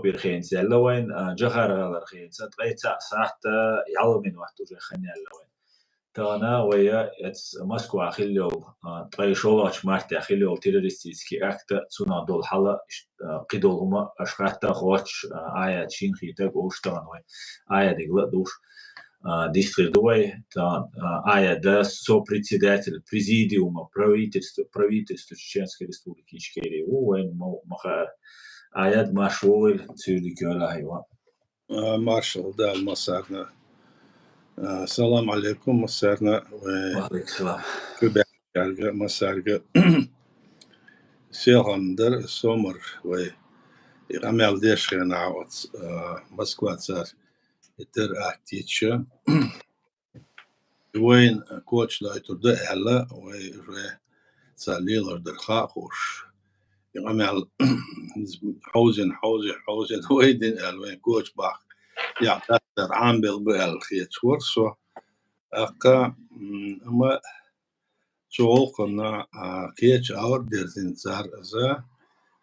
بير خين زلا وين جهر على خين تقيت ساعة يعلم من وقت وجه خني على وين تانا ويا موسكو أخيلو تقي شولاش مارت أخيلو تيروريستيسكي أكتا تسونا دول حلا قيدول هما أشخاص خواتش آية تشين خيتك وشتان وين آية ديغلا دوش дистридуе та ая сопредседатель президиума правительства Чеченской Республики Ичкерия уэн маха аят машуэль цюрикёлайва. Маршал да масарна. Салам алейкум масарна. Алейкум салам. Kübergerge masarga. Сехандер сомер ве. Ирамел дешена от Москва цар. Итер актича. وين كوتش لا يتردد هلا ويجري ساليلر درخاخوش يعمل حوزن ويدين وين كوتش باخ يعتبر عام بالخيط ورسو أكا أما شغلنا كيتش أور ديرتين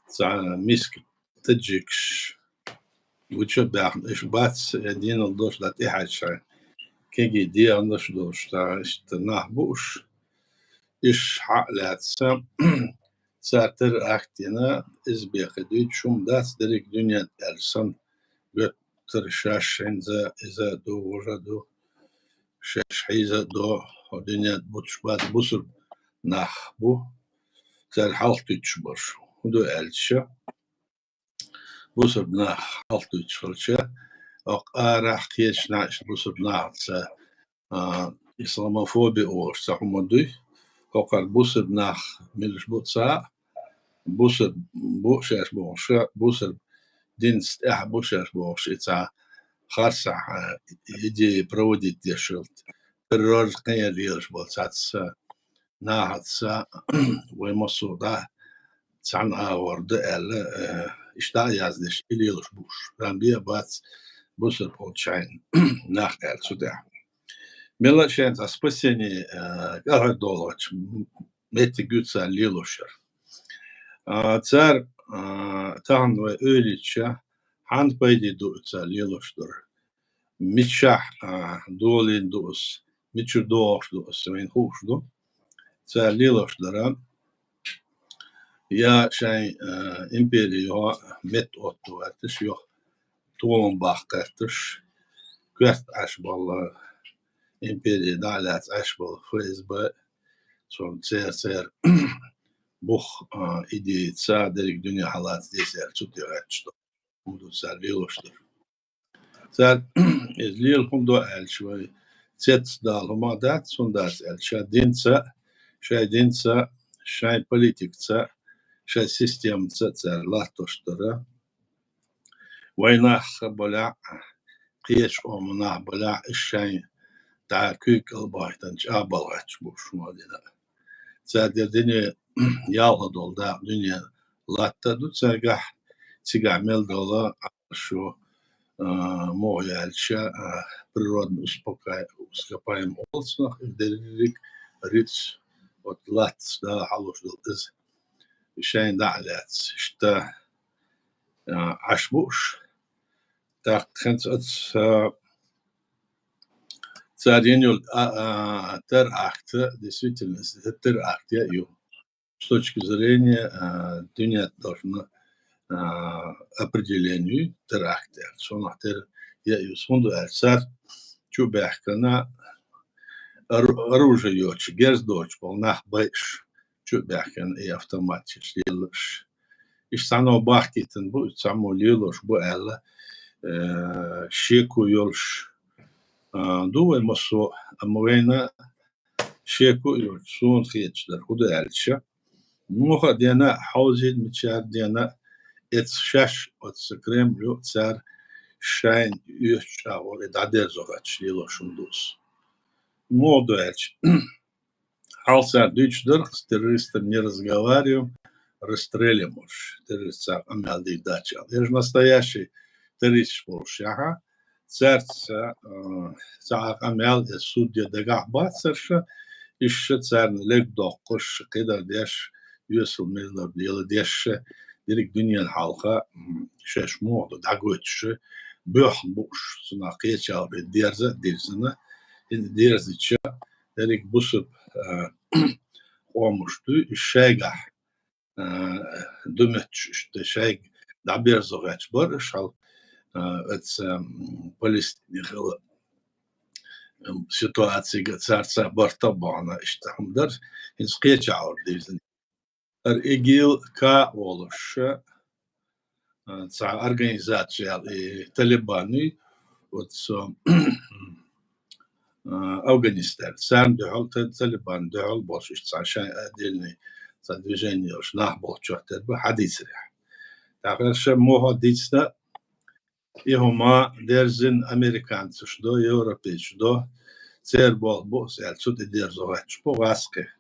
صار مسك تجيكش وش باخ إيش باتس يدين الدوش لا تحاجة كيجي دي عندش دوش تا نحبوش إيش حقلات سام ساتر أختنا إز بيخديت شوم داس دريك دنيا ألسن بيتر شاش إذا دو وجدو شاش حيزة دو دنيا بوتشبات بوسر نحبو سال حالتي تشبش ودو ألشة بوسر نح حالتي تشبش أقارح كيش نعيش بوسر نعت إسلاموفوبي أو سحمدي أقار بوسر نح ملش بوتسا بوسر بوشاش بوسر دينست بوشاش بوش إتسا خاصة يجي برودي تيشلت الرج قيا ريلش بوتساتس ناهتسا ومصودا تسعنا ورد أل إشتا يازدش إليلش بوش رامبيا بات بوسر بولشاين ناخ أل سودا ملا شانت спасение городолоч мети гүтса лилошер цар тан ve öylece han paydi duça liloşdur miçah dolin dus miçu doğuşdu sen hoşdu цар liloşdura ya şey imperiyo met ottu atış yok tuğun bakatış kvert aşballa imperiyo dalat aşbal frizba son ser buh idi saderik dünya halat deser tutuyor açtı bu serviyordur zat izlil hundo el şöyle set dalma dat sondas el şadinsa şay politiksa şay sistemsa zer latoştura وينах بلا قيش ومنع بلا الشاي تاع كيك البايتن شابلغش بوش مالنا زاد الدنيا يلا دول دا دنيا لاتا دو تسرقح تيجعمل دولا شو مويالشا برود اسكابايم اولسنخ دريك ريتش وطلعت دا حلوش دول از شاين دعلات شتا عشبوش تا خنت царенил теракта действительно теракт я с точки зрения dünya должна определению теракта сонахтер я юсунду цар чубахкана оружие ёч герздоч полнах бэш чубахкан и автоматически лыш иш сано бахтитен бу само лилош бу элла шеку ёлш دوه مصو أموينا شيكو يرسون خيتشدر خد ألشة موخا دينا حوزين متشار دينا اتشاش اتسكريم لو تسار شاين يوشا وريدادر زوغاتش ليلو شندوس موضو ألش حالسار дичдер с террористом не разговариваем расстрелим уж террориста амялди дача я же настоящий террорист ага царца عمل السود دقع باتسرشة إيش царن لك دقش كده ديش يوصل ميلر ديال ديش dedik dünyanın halka şeş modu da göçü boş suna kıyaçal derze derzine derziçe dedik bu süp olmuştu şeyga dümet işte şey da bir zogaç var şal et Palestin ситуация царца Бартабана işte hamdır hiç kıyaçal derzine egil ka oluşu организация Талибаны вот Афганистан сам дохал Талибан дохал больше عشان отдельный движение уж нахбол что-то حديث так что муходицна и хома дерзин американцы что европейцы что цербол бос я что-то держать по васке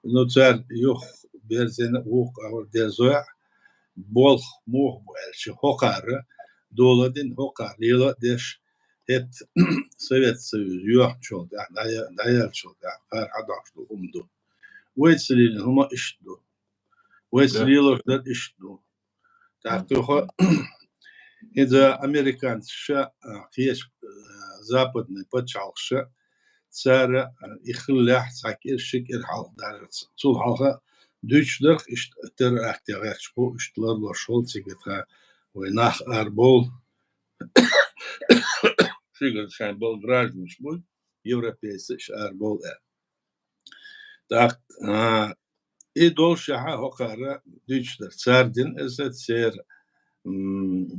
ну цер юх берзин ух дерзоя бол muh bu elçi hokarı doladın hokar yıla deş et Sovyet Soyuz yok çok dayal çok her adaştı umdu Wesley'nin huma iştu Wesley'ler iştu taktiho İza Amerikança kıyas западный почалшы цара ихлях сакир шикир халдар цул халга Düçler işte interaktiyacı bu işler başol çekete ve nach arbol figür şey bol gражданmış bu Европейsi arbol tak idol şaha hokara Düçler sardin ezet ser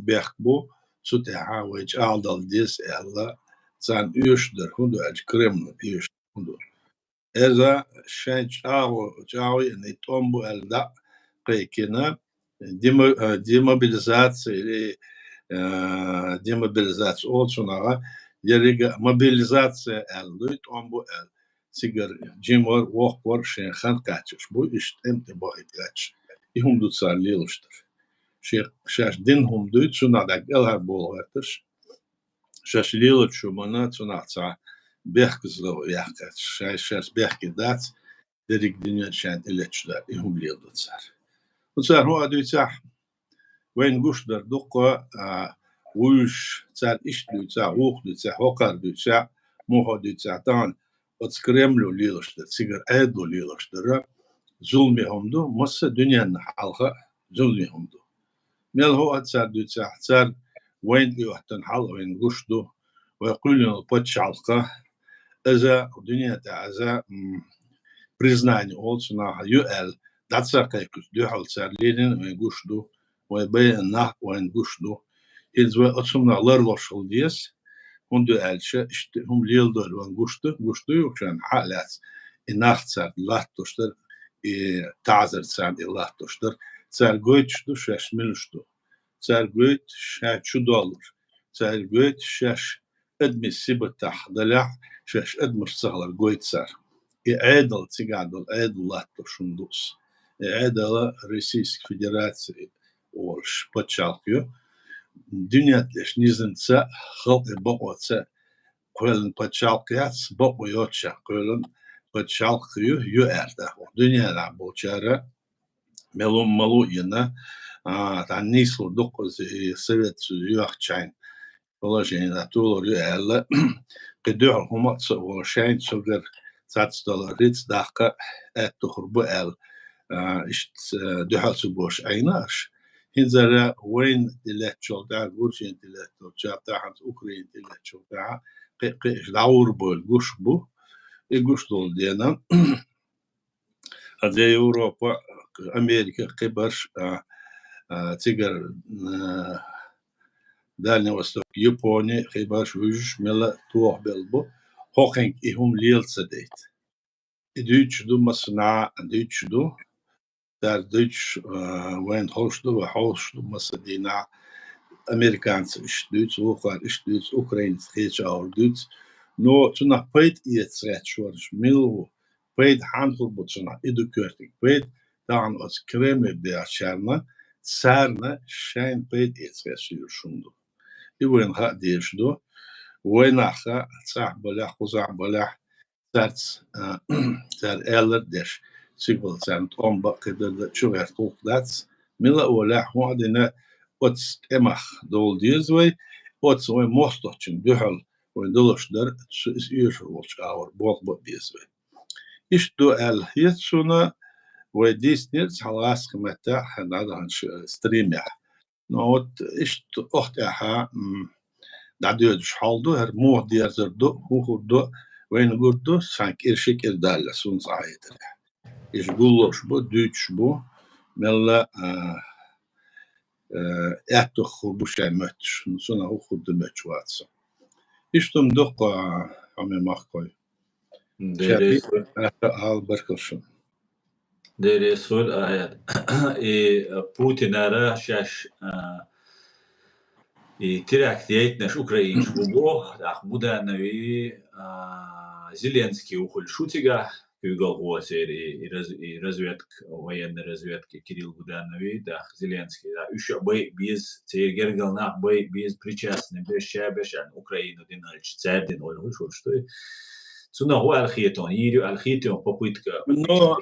bekbu sutaha ve aldal dis ella san üçler hundu Kremlin üç hundu Eza şen çağı ne tombu elde kıykına demobilizasyon olsun ama yarıga mobilizasyon elde tombu el sigar cimor vokor şenhan kaçış bu işte emte bu ihtiyaç ihum dutsar liluştur şaş din hum dut sunadak elhar bol vartır şaş liluçu mana sunatsa Berkzlo yakat şaş berkedat dedik dünya şent eleçler ihum lilutsar utsar ho adutsa wen guşlar dokka uş tsar işlutsa uxlutsa hokardutsa muhadutsa tan ot Kremlu liluştur sigar edo liluştur zulmi humdu masa dünyanın halka zulmi humdu mel ho atsar dutsa tsar wen yuhtan hal wen guşdu ve kulun paçalka Eza dünyada eza признание olsun ha UL datsa kaykus duhal serlerin ve guşdu ve bayan nah ve guşdu iz ve atsumna larloşul diye hundu elçe işte hum lildor ve guşdu yok şan halat inahtsa lahtuştur tazer sen lahtuştur ser goyçdu şaşmiluşdu ser goyç şaçu dolur ser goyç şaş admisi batahdala şaş admış sağlar goytsar İadal tsigadal adulatto şundus İadala Российской Федерации olş paçalkıyor dünyatleş nizinsa halk bakotsa koyalın paçalkıyat bakoyotça koyalın paçalkıyor yuerda dünyada bolçara melum malu yine tannislu dokuz Sovet Soyuz'un положение на тулорю элла кедур хумат совошайн согер $100 dakika et tuhur bu el işte dühası boş aynaş hinzara wen diletçol da gurşin diletçol çapta hans Ukrayna diletçol da qeq daur bol guş bu guş dol diyenen Azya Avrupa Amerika kıbaş tigar Дальний Восток, Япония, хибаш вижш мела туох белбо, хохенг ихум лилца дейт. И дүйчду масна дүйчду, дар дүйч вен холшду ва холшду масадина американцы иш дүйц, ухар иш дүйц, украинц хеч аур дүйц. Но цуна пейт иецрет шорш милу, пейт ханхур бутсуна иду кертик, пейт дан оц Кремль биачарна, царна шайн пейт иецрет шунду. Ивен ха дешду, войнаха цах балях кузах балях царц цар эллер деш сигвал царт омба кедер чувер толкдац ملا ولا وعدنا أتس إمخ دول ديزوي أتس وين مستوچن دهل وين دلش در إس يشروش أور بوق ديزوي إيش دو هيتسونا وديس نيرس حلاس خمتا هذا هنش ستريميا نوت إيش أخت أها دعدو حالدو هر موه ديزردو هو دو وين قردو سانك إرشك إردالة سون صحيح إيش قولوش بو دوتش بو ملا äto khurbushai mötch sona ho khud mötch watsa ishtum doqa ame machkoy chati al barkoshun ديري سول آيات بوتين أرى شاش تراك ديتناش أوكراينش بوغ داخ بودا نوي زيلينسكي وخل شوتيغا يقول هو سير разведك военный разведки Кирилл Буданович дах Зеленский да еще бой без тегергал на бой без причастный без шабешан Украину динальч цардин олгу что цуна هو الخيتون يريو الخيتون попытка но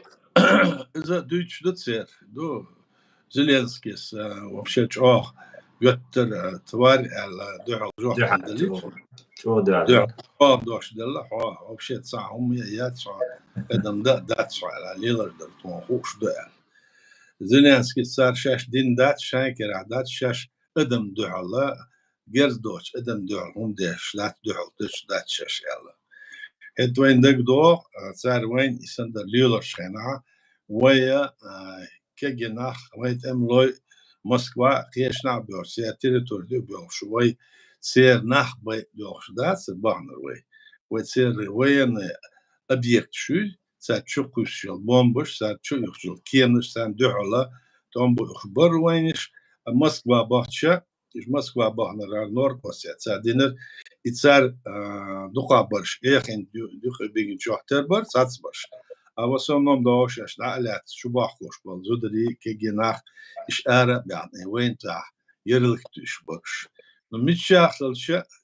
за дучь до цер до Зеленский вообще чё يوتر تواري على دعاء جوح عندليش شو دعاء دوش دلله вообще صاهم يا صا قدم دات صا على ليلر درتون خوش دعاء زيلينسكي صار شاش دين دات شاكر دات شاش قدم دعاء الله جرز دوش قدم دعاء هم داش لا دعاء دوش دات شاش يلا هاد وين دق دو صار وين يسندر ليلر شينا ويا كجناح ويت املوي Москва, конечно, бьется, территорию бьется, вой сер нах бой бьется, да, сер баннер вой, вой сер военный объект шуль, сер чукушил, бомбуш, сер чукушил, кемнуш, сер дюхала, там бой хбар войниш, Москва бахча, из Москва бахнер нор посет, сер динер, и сер духа барш, эхин духа бегин чухтер бар, сац барш. А в основном доошаш налят шубахлош был зудри кегенах иш ара يعني وين تاع يرلك تشبرش متشاخل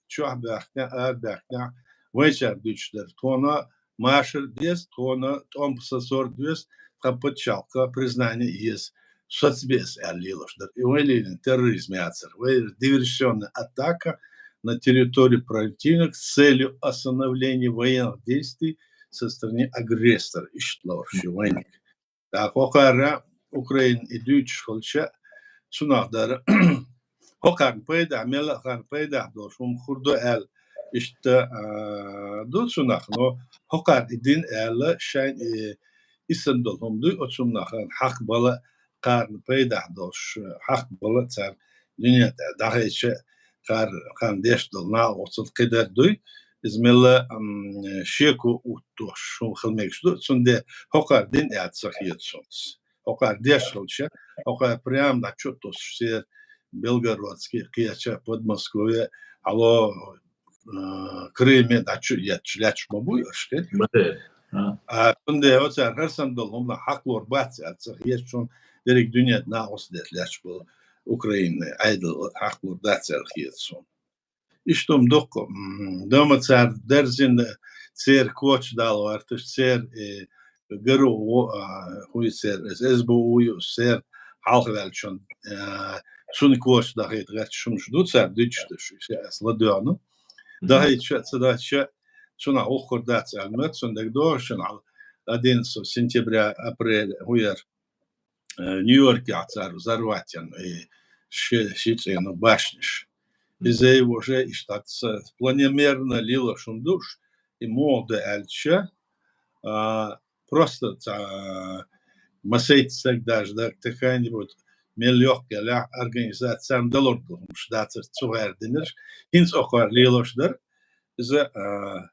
شو بحنا بحنا وين شاب ديشتر تونا машер без тона том сосор без капочалка признание есть соцбез алилош да и вели терроризм яцер вели диверсионная атака на территорию противника с целью остановления военных действий со стороны агрессора iştlaşı войник. Так окара Украин и Дюч холча цунахдар окар пейда мела кар пейда дошум хурду el işte do цунах но окар idin el şayn isim dolhumdu o цунахın hak bala kar peyda doş hak bala tsar dünyada daha hiç kar kan deş dolna otsut kadar duy İzmir'le şeku uttoş şu xilmekşdu sunde hokar din yatsakiyetsons hokar deşolşa hokar прям da çotos ser Белгородский кияча под Москвой ало Крыме да чляч мобуешь а sunde o ser hersan dolumla haklor bats yatsakiyetson derek dünya na osdetlaç bu Ukrayna aydıl haklor datsakiyetson İştum dok dama tsar derzin ser koç dal var ser garu huy ser SBU ser halkvelçon sun koç da het ret şumuş du ser düştü şu asla dönu daha hiç da şuna okurdat almet sundak doşun al adin so sentyabra aprel huyar New York yatsar zarvatyan şi bashnish Bizey уже iştatsa планомерно лила шундуш и мода эльча просто масейцек даже да какая-нибудь мелёгкая организация долларов штатов цугардинер инс окар лилошдер за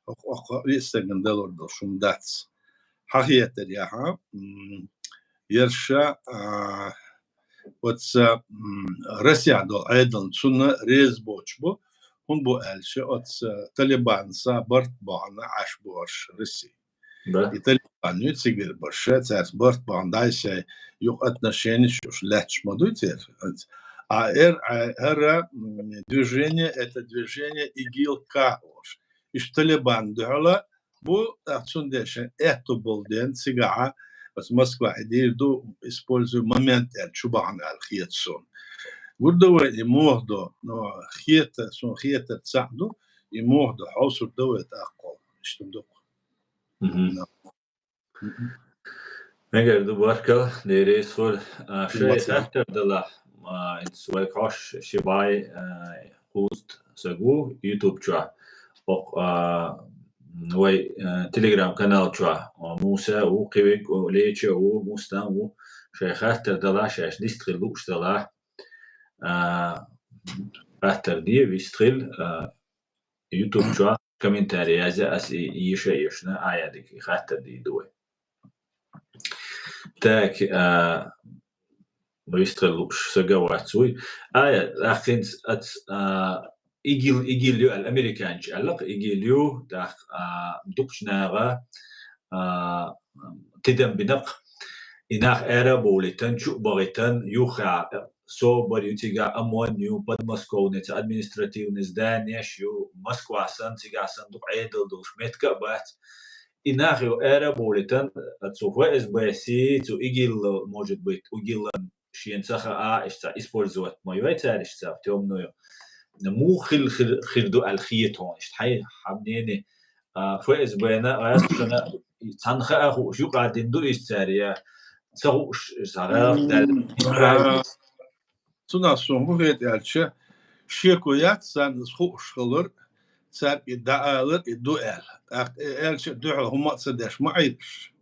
окар истеген долларов шундац хахиятер яха ерша вот Россия до айдан цуна резбоч бу он бу эльше от Талибан са барт бана аш борш Россия. И Талибан не цигер борше царь барт бандайся юг отношения шуш леч модутер. А движение это движение ИГИЛ Каош. И Талибан дала бу цундеше это был ден цигара بس Москва يدير دو используя момент شو بعن الخيط سون ودو يموهدو نو خيط سون خيط تساعدو يموهدو حوصل دو يتأقل اشتمدو Megar du barka deris för shay efter dela inte så jag kanske shibai host sagu YouTube cha och وي تليجرام قناة شوا موسى وقيوك وليتش ومستان وشيخات تردلا شاش ديستغل وشتلا أهتر دي ويستغل يوتيوب شوا كومنتاري هذا أس يشنا آياتك خاتر دي دوي تاك ويستغل وش سجوات سوي لكن أت إيجيليو الأمريكان جالق إيجيليو داخ دكشناغا تدم بنق إناخ إيرا بوليتن شو بغيتن يوخا سو بريوتيغا أموان يو بد مسكو نت أدمنستراتيف نزدان يشيو مسكو عسان تيغا عسان دق عيدل دوش متكا بات إناخ يو إيرا بوليتن تسوفا إس بيسي تو إيجيل موجود بيت إيجيل شين سخا إشتا إسبولزوات ما يويتار إشتا تيوم نويو مو خلدو الخيطون حي حبنيني فايز بينا غاسنا تنخا اخو شو قاعدين دو استاريا تسو صغار دال تناسون بو هيت الشا شيكويات سان خلر سان يدعالر يدوال الش دعو هما تصدش ما عيبش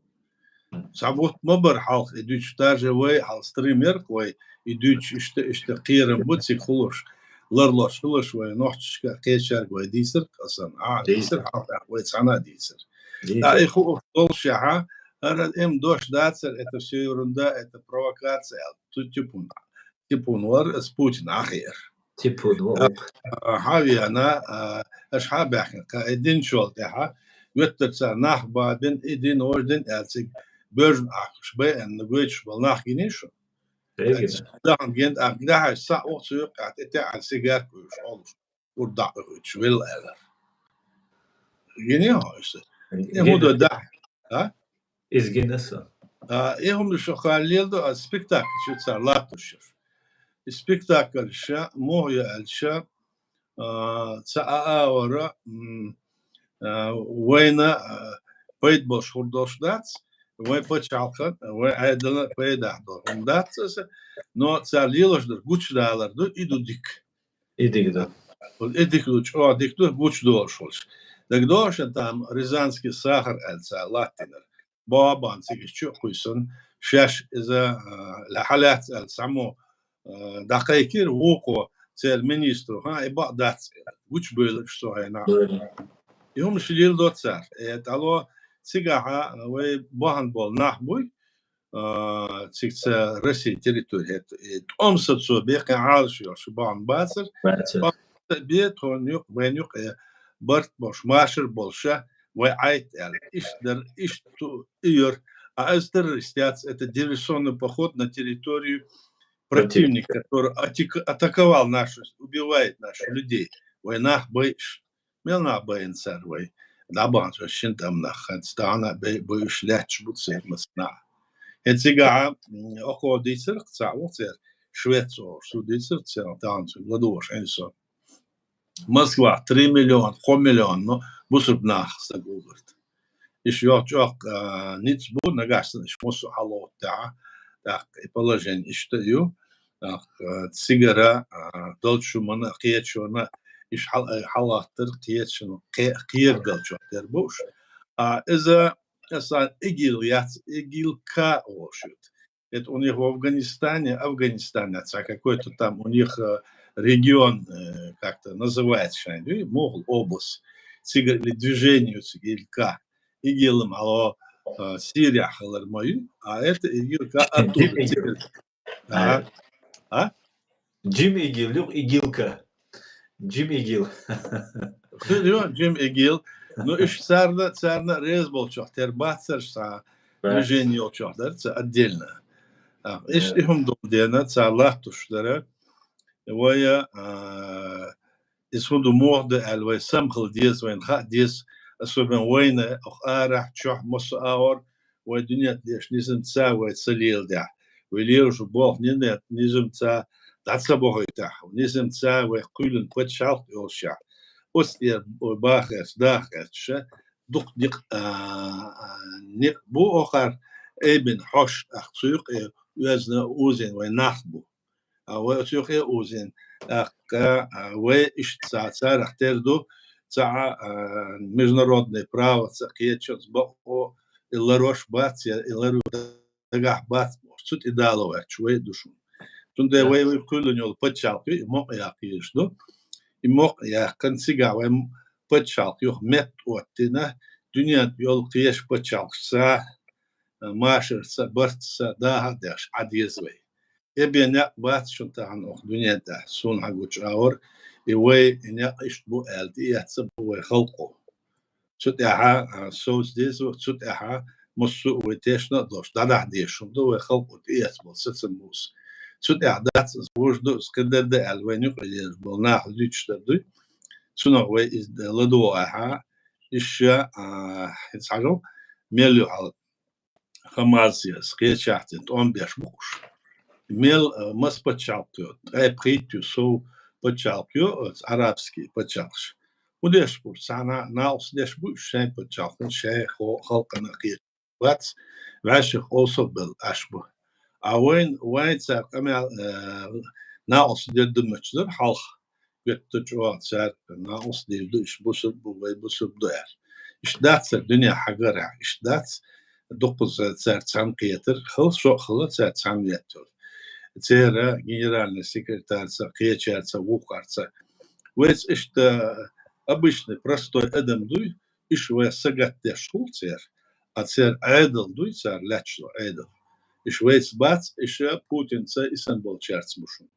صعبوت مبر حالق يدوش تاجه وي حال ستريمر وي يدوش اشتقيرن بوتسي خلوش لرلوش خلوش وي نوحش كيشار وي ديسر اصلا ديسر حالق وي صنا ديسر لا اخو دولش ها هذا ام دوش داتسر ات سيورندا ات بروفوكاتسيا تيبون ور سبوتين اخير تيبون ور حاوي انا اصحاب احنا قاعدين شغل تاعها وتر ناخ بعدين ادين وردن السي بيرن اخش بي ان نغويتش بالناخ جينيشو دان جند اقداع ساعه وصيق تاع سيجار كوش اولس ودع ويتش ويل الا جينيو يهودو ده ها إز جنسا هم الشغالين دو سبيكتاكل شو صار لا تشوف سبيكتاكل شا مو هي الشا ساعة ورا وين بيت بوش خردوش داتس وين بيت شالخن وين عيدنا بيت أحضر هم داتس نو صار ليلوش در قوش دالر دو إدو ديك إديك والإديك دوش ديك دو قوش دوش دك دوش تام ريزانسكي ساخر ألسا لاتينر بابان سيكش شو قيسن شاش إذا لحالات السمو دقيقير وقوة سير مينيسترو ها إبا داتس وش بيلش سو هنا يوم شليل دوت سار تالو سيجاها وي باهن بول نحبوي تيكس رسي تريتوري أمسد سو بيقى عالشيو شبان باسر بيت هون يق وين يق برت boş maaşır bolşa ve ait el iş tu ир террористец это диверсионный поход на территорию противника, который атаковал наши, убивает наших людей. Война боишь, мелна боится вой. Да бант вообще там нахат стана боишь лечь будь масна. Это сега около десять цаутер Швецию, судиться там владош энсо. Москва 3 миллиона, 3 миллиона, но бусуп нах сагулт. Еще чок ниц бу нагасн шмосу халот та так и положение что سيجارة دولشو منا قيتشونا إيش حالاتر قيتشنو قير دولشو تربوش إذا أصلا إجيل كا وشوت это у них в Афганистане это какой-то там у них регион как-то называется Могл область или движение Игилька Игилом алло Сирия халармою а это Игилька оттуда Джим Игил, yok Игилка. Джим Игил. Джим Игил. Ну, иш царна резбол чох, тербацер са движение чох, это отдельно. Иш ихум домдена, царлах туштара, вая исхунду морде алвай самхл диес вайн ха диес особенно война ох арах чох мос аор ودنيا ليش نزم تساوي تسليل ده وليش بوه نزم تا تعصبه يتاح ونزم تساوي كل قد شرط يوشع أستير باخس داخس دق دق نق بو آخر ابن حش أخسوق وزن أوزن ونخبو أو أخسوق أوزن أخ وإيش ساعة اختردو ساعة международное право сакетчос бо иларош баця илару дагах бац сут идалова чуе душу тунде вей кулуньол пачалки мо яқишду имо яқын сигава пачалки мет оттина дүния yol қияш пачалкса машерса бартса да даш адизвей ебеня бац шунтан ох дүниеда сун хагуч аур إيوه إني أشبه ألتي يحسب هو خلقه سوتها سوز ديز وسوتها مسو وتيشنا دوش دادا ديشون دو خلقه تيسبل سسموس سوتها داتس وجدو سكدر ده ألوانيو قليل بلنا ليش تدو سنو وي لدوها إشياء يتحجم ميلو على خماسية سكيتشاتين توم بيشبوش ميل مس بتشالتو أي بريتو سو بتشالكيو عربسكي بتشالش وديش بور سانا ناوس ديش بور شين بتشالكن شين خلقنا قير واتس واشخ اوسو بالاشبه وين ساق امال ناوس دير دمچدر حلق يتجوات ساق ناوس دير دش بوسر بوي بوسر دوير اش داتس الدنيا حقرع اش داتس دقز ساق سامقيتر خلص شو خلص ساق ساميتر تيرا генеральный секретарь кечерца вухарца весь это обычный простой адам дуй ишве сагатте шулцер а цер айдл дуй цер лачло айдл ишвейц бац ише путинца истанбул черцмушун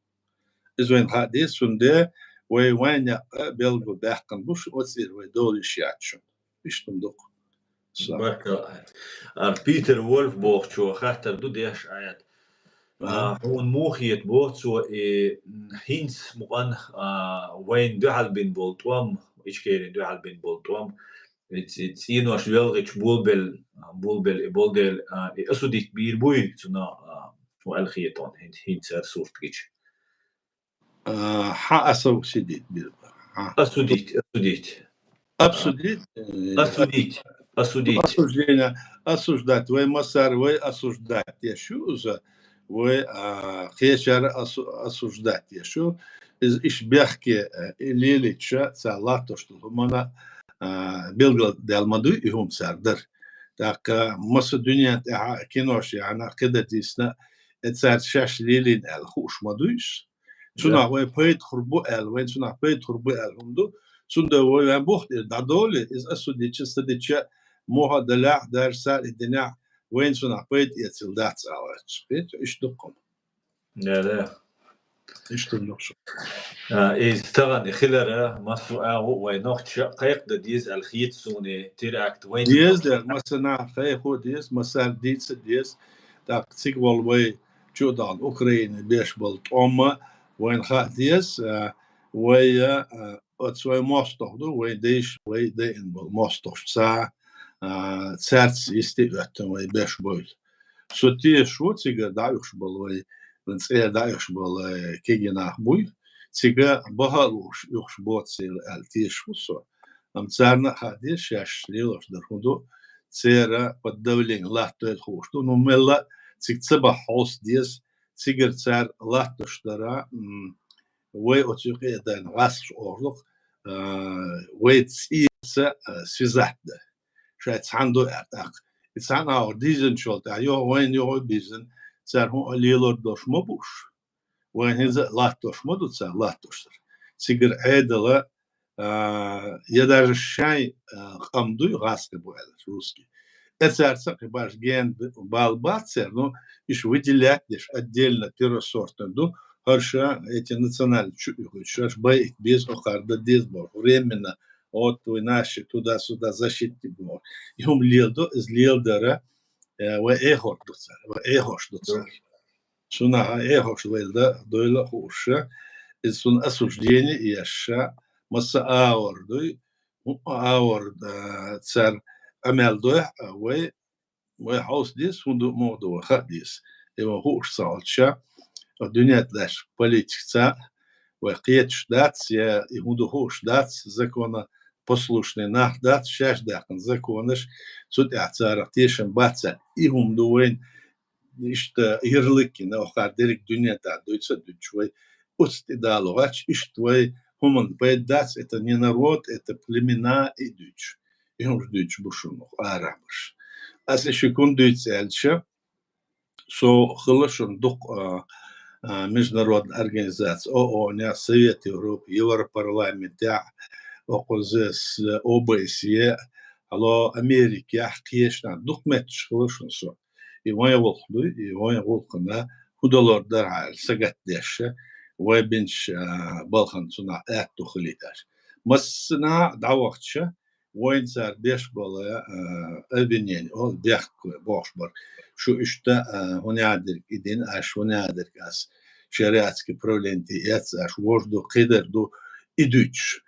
извен хадис сунде вей ваня белгу бахкан буш оцир вей дол ишячу иштундук Barka. Peter Wolf bochtjo gachter du des ayat. هون موخيت بوتسو هينس مقان وين دوحل بين بولتوام إيش كيرين دوحل بين بولتوام إنه أشوالغش بولدل أسوديت بير بوي تنا والخيطان هينس أرسوفت جيش ها أسو سيديت بير أسوديت أبسوديت осуждение осуждать вы масар вы осуждать ешуза вы хешар осуждать ешу из ишбяхки лилича салато что мана белгл далмаду и хум сардер так маса дуния кинош яна кеда дисна эцар шаш лилин эл хуш мадуш суна вы пейт хурбу эл вы суна пейт хурбу эл хумду сунда вы бухт дадоли из осудича стадича موها دلع درسال الدنيا وين سنا بيت يتسلدات ساوات بيت إيش دقم لا إيش تنقص إذا تغني خلرة ما سؤال وينوخش قيق ديز الخيط سوني تراكت وين ديز ده مثلا خيخو ديز مثلا ديز تاك تيقبل وي جودان أوكرين بيش بالطعمة وين خا ديز وي أتسوي مستخدو وي ديش وي دين بالمستخد ساعة церц исти öttömöy 5 boyl. Sotie şwotsiga daýyş bolwy, bensä daýyş bolwy kegenach buy. Tsiga bahaluş ýoş botsyl altiş şuso. Am царна hadis şaşlylar derhudu. Tsera поддавлен лахтөл хушду. Ну мелла цикцба хос диес цигер цар лахтыштара way oçuqedan vas orluq way tsiisa связатда. شاید چند ارتاق انسان آور دیزن شلت آیا وین یو بیزن سر هم لیلور داشما بوش وین هنز لات داشما دو سر لات داشتر سیگر عدله یا даже شای خامدوی غاسق بوده روسکی اثر باش ген بالبات سر но іш выделять лишь отдельно первосортную харша эти национальные чуть бай без охарда дезбор временно от наши туда-сюда защитник был. Им лилдо из лилдера وإيهور دوتسر وإيهوش دوتسر سونا إيهوش ويلدا دويلا خوشة إذ سون أسوجديني يشا مسا آور دوي آور تسر أمال دوي وي وحوس ديس وندو موضوع خديس إيوه هو صالشة الدنيا تلاش политика وقيتش داتس يا يهودو هوش داتس زكونا послушный нах дат шаш дахн законаш суд яцара тешен баца ихум дуэн ишта ярлыки на охар дерек дунята дуйца дучвай устидалогач иштвай хуман бэддац это не народ, это племена и дуч. Ихум дуч бушунох арабаш. Аз еще кундуйца эльча со хлышун дух международная организация ООН, Совет Европы, Европарламент, околзес ОБСЕ, алло Америки, ахкешна, документш хлышун со. И моя волкна, худолор дараль, сагатдеша, وبنش بالخن صنع تخليتاش مسنا دعوتش وين صار بيش بلا البنين أو ديخ بوشبر شو إشتا هنادر إدين أش هنادر كاس شريعتك برولنتي إتس أش وجدو قدر دو إدوش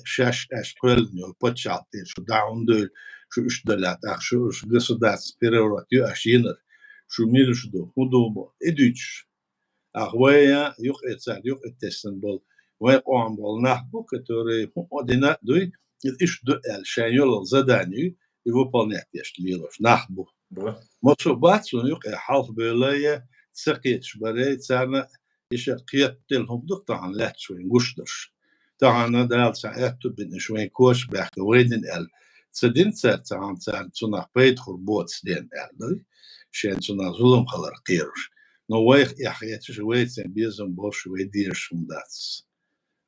شاش أش قلني البتشاتي شو داون دول شو إشتلات أخ شو إش قصدات سبيرورات يو أش ينر شو ميلش دو هدو إدوش أخويا يوق إتسال يوق إتسن بول ويقوم بول نحبو كتوري مودينا دوي إيش دو الشانيول زداني يوبالنيت يش ليلوش نحبو ماتشو باتسون يوق حالف بلايا سقيتش بري تسانا إيش قيتلهم دقطعن لات شوين قشدش تعانا دال ساعات بين شوين كوش بحكي ويدن تسدين تسان تسونا بيت خربوت سدين دوي شان تسونا ظلم خلر قيروش No weich ich weet zijn bezig bosch we diers dat.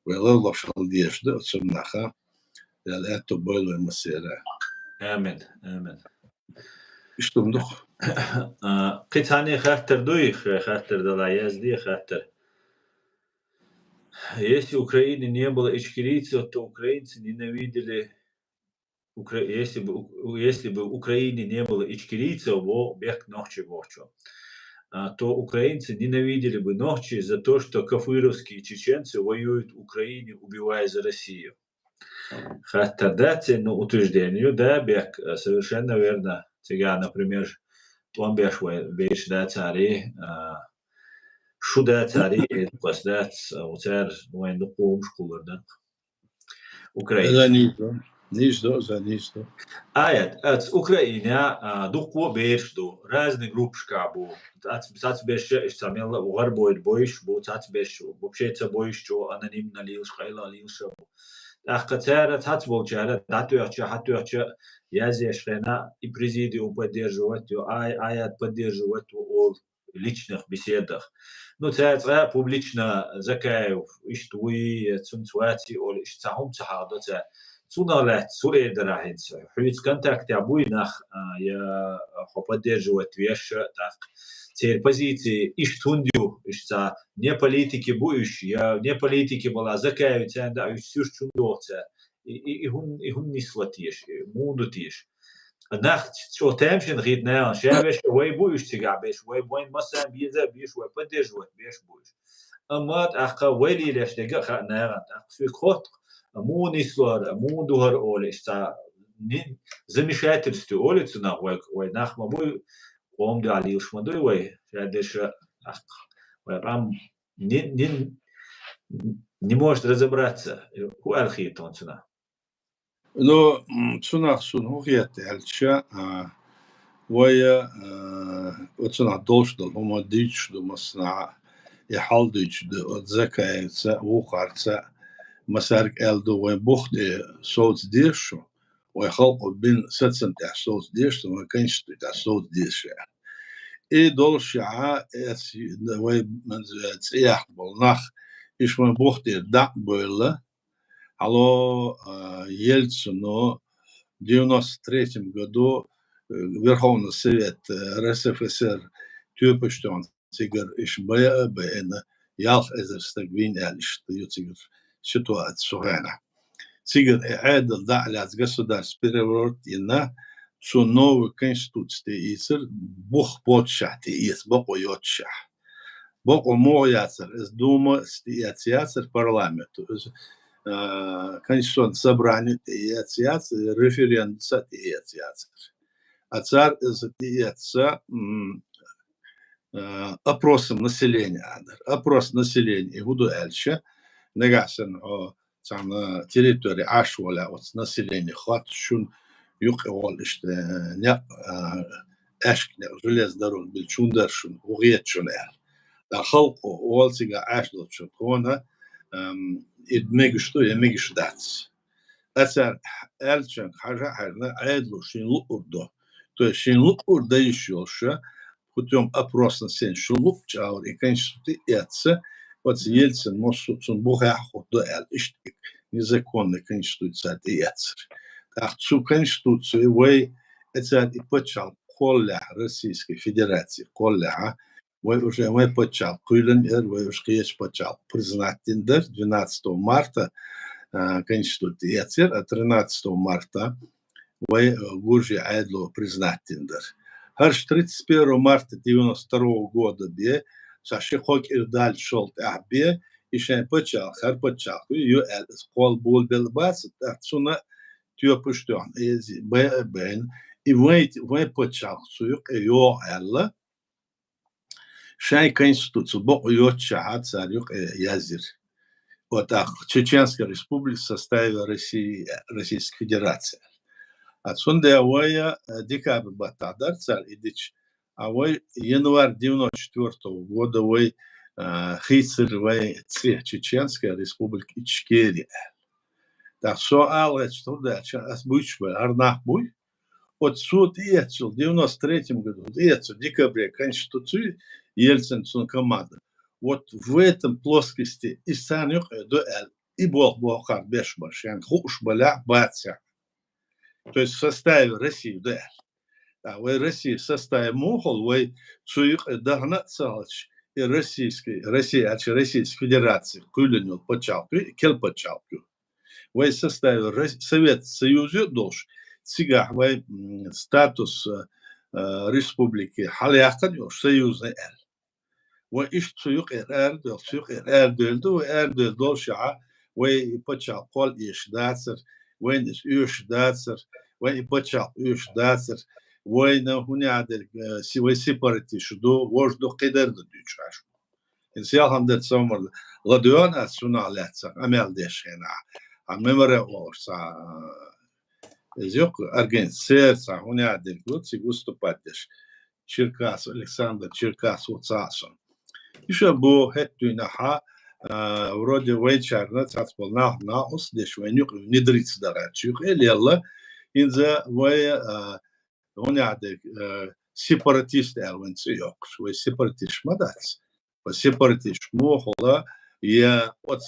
We lollo shal diers dat zum nacha. Der eto boile masera. Amen. Amen. Ishtum doch. قتاني خاطر دوي خاطر دلا يزدي خاطر. Если Украины не было ичкирийцев, то украинцы ненавидели если бы в Украине не было ичкирийцев, во бег ночи вочо. То украинцы ненавидели бы ночи за то, что кафыровские чеченцы воюют в Украине, убивая за Россию. Хотя да, цену утверждению, да, бег совершенно верно. Сега, например, он беш да цари, шуда цари, пас да, уцар, воин духом школар, да. Украина. Ничто. От Украины духу бешду, разные группы шкабу. Цац беше, самела угар боит боиш, бу цац бешу, вообще ца боиш, что анонимно лил, шхайла лил шабу. Ахкацера цац волчара, хатуяча, язи шрена и президиум поддерживать, аят поддерживать о личных беседах. Ну, цац публично закаев, иштуи, цунцуати, ол иштахум цахада, ца цуналет, суэдерахиц, хуиц контакт абуй нах, я поддерживать вещи, так. Теперь позиции иштундю, ишца не политики буешь, я не политики была закаивать, да, все что доца, и хун не слатишь, мунду тишь. Нах, что темшин гид на, шавеш, вой буешь тебя, беш, вой войн масса биза, беш, вой поддерживать, беш буешь. Амат, ахка, войли лишь дега ханера, ах, все крот, му не слар, му дугар олиш, та замешательстве улицу на вой нах мабуй. قوم دالي وشمدوي وي شادش рам не может разобраться у архитон цена. Но цена сунугият эльча ويا وتصنع دوش دل هما ديش دو مصنع يحال ديش دو اتزكاة سا وقارسا مسارك ال دو وين بوخت صوت ديشو ويخلقوا بين ستسن تاع صوت ديشو وما كانش تاع صوت ديشو إيه دول شعاع وي من تسيح بالنخ إيش من بوختي دع بولا على Ельцину в 93 году Верховный Совет РСФСР тюпа, что он цигар иш бэна ялх эзерстагвин эльш цигар ситуация сухана цигар إعادة دعلة государств переворот на цу новую конституцию исер бух подшахти ис боко йотшах боко мояцер из дума стияцер парламенту конституционное собрание стияцер референдум стияцер А царь затеется опросом населения. Опрос населения. И буду эльче. Негасен о на территории Ашволя от населения хват шун юг олиште не эшкне желез дорог бильчундершун угетшунер. Да халк олсига ашдотшун кона идмегшту емегшдац. أثر ألشن حاجة حاجة عادلو شين لقردو تو شين لقرد يشوشة كتيوم أبروسن سين شو لقجاور إكانشتي ياتسا واتس يلسن موسوتسن بوها خدو أل إشتك نزكون إكانشتو تسات ياتسر تاختسو كانشتو تسوي وي أتسات إبتشال كلها روسيسكي فيدراتي كلها وي وي بتشال قيلن وي وشقيش بتشال признательндер 12 марта Конституция 13 марта Гуржи Айдло признательндер. Харш 31 марта 92 года бе Сашихок Ирдаль шел бе и шен почал хар почал ю скол бул белбас цуна тю пуштон из бен и вы почал суюк ё алла шен конституцию бо ё чаат сарюк язир. Вот так, Чеченская республика в составе России, Российской Федерации. Отсюда авоя декабрь батадар царь идич, авой январь 94 года авой хейцер вой цвет Чеченская республика Ичкерия. Так что алет что да, сейчас бучбы арнах буй. От суд ецел в 93 году, ецел в декабре Конституцию Ельцин сон команда. Вот в этом плоскости и санюк дуэль и бог бешбаш, ян хуш баля баця. То есть в составе России дуэль. А в России в составе мухол, в цуих дагна цалч и Россия, Российской Федерации, кулинил почалку, кел почалку. В составе Совет Союза долж цигах в статус республики халяхтан союзный эль. وإيش تسوق إردل تسوق إردل دو إردل دول شعا ويبتشال قول إيش داتر وين إيش داتر وين يبتشال إيش داتر وين هنا عدل سوي سيبارتيش دو وش دو قدر دو ديشاش إنسيال هم ده تسمر لديون أسونا لاتسا أمال ديش هنا عممرة ورسا زيوك أرجن سير سا هنا عدل قلت سيغوستو بادش Черкас Александр Черкас Уцасон. Еще был это наха вроде вечерна цацпол на ус дешвенюк внедриться дарачук или алла инза вая уняде сепаратист элвенциок швей сепаратист мадац сепаратист мохола я от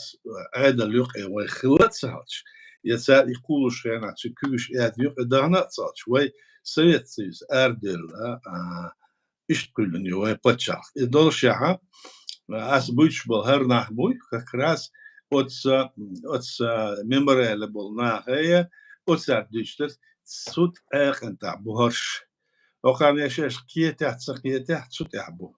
айдалюк вай хлацач я цар ikuluш я цукуш ядюк данацач вай Совет Союз Эрдел Ишткулен вай почах и долшаха Асбуч был Харнахбуй, как раз от мемориала был на Хая, от Сардичтер, суд Эхента, Бухарш. Окам я шеш киетях суд Эхбу.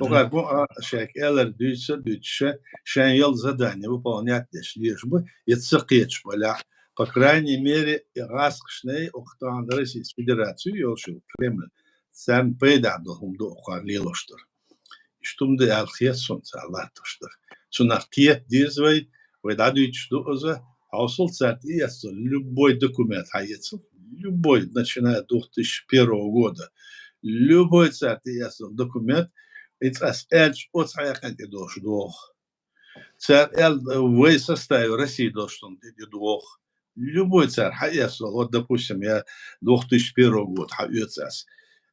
Окам бу шек Эллер Дюйце, шен задание выполнять лишь бы, и цикетш поля. По крайней мере, раскшней Охтан Российской Федерации, Йошил Кремль, Сан Пейдадл, Ухар Лилоштер. Stumde alchiesson salatoster. Så narkiet dizvei, ведадует, что за haushaltszeit есть любой документ, любой, начиная с 2001 года, любой царь есть документ, это эльч от царя должен двух. Царь в составе России должен двух. Любой царь есть, вот допустим, я 2001 год есть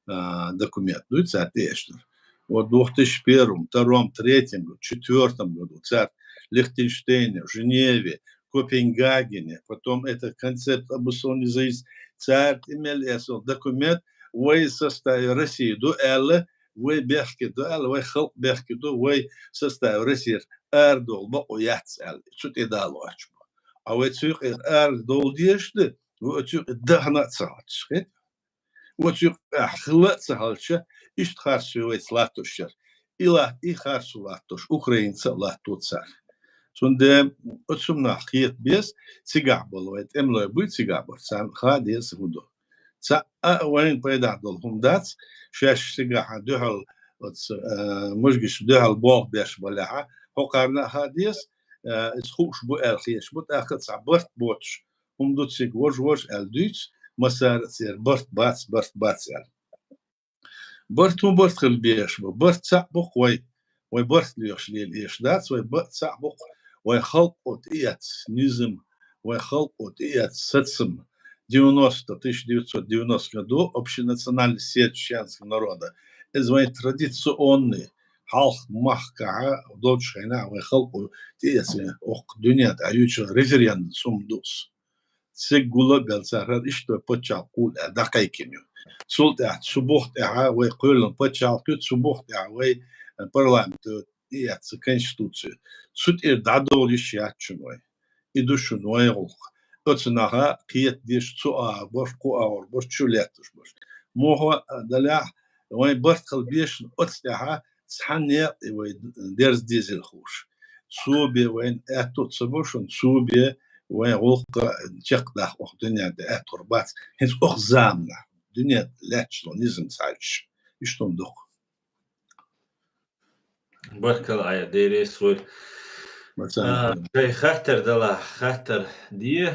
документ, ну царь есть. Вот в 2001, 2002, 2003, 2004 году царь Лихтенштейне, в Женеве, Копенгагене, потом этот концепт обусловлен из царь имел документ в составе России до Эллы, в Бехке до Эллы, в Халк Бехке до в составе России Эрдол, но уяц Эллы, что ты дал очку. А в этих Эрдол дешды, в этих дагна цалчхет, в этих хлацалча, Ишт харсует латушер, ила и харсу латуш, украинца лату царь. Сонде отсумна хиет без цигаболовает, эмлой бы цигабор, сам хадес гудо. وين بيدع دولهم دات شاش سجاح دهل مشجش دهل بوق بيش بلعها هو قارنا هاديس تخوش بو الخيش بو تاخد صعبرت بوتش هم دوت سيك وج الدوتش مسار سير برت بات سال برت هم برت خل بيش برت صعبق وي برت ليش ليل ايش دات وي برت صعبق وي خلق وتيات نيزم وي خلق وتيات ستسم 1990 году общенациональный съезд чеченского народа известный традиционный халк махка дочхайна вай халку тиеси ох дунят аютша референдум сумдус سجولا بالسهرة إشتوى بتشال قول دقيقين سلطة سبوخت وي قولن بتشال كت سبوخت وي برلمانت إيات كونستитуция سوت دادول يشيات شنوي إدوش شنوي روخ أتصنعها قيت ديش سؤال باش قوار باش شولاتش باش مو هو دلع وين برتقل بيش أتصنعها سحني وي درس ديزل خوش سوبي وين أتو تصبوشن سوبي وين غوق تشقدح أخ دنيا ده أتربات هنس أخ زامنا دنيا لاتش نيزم سايش يشتون دق بركة العيا ديري سوي جاي خاطر دلا خاطر دي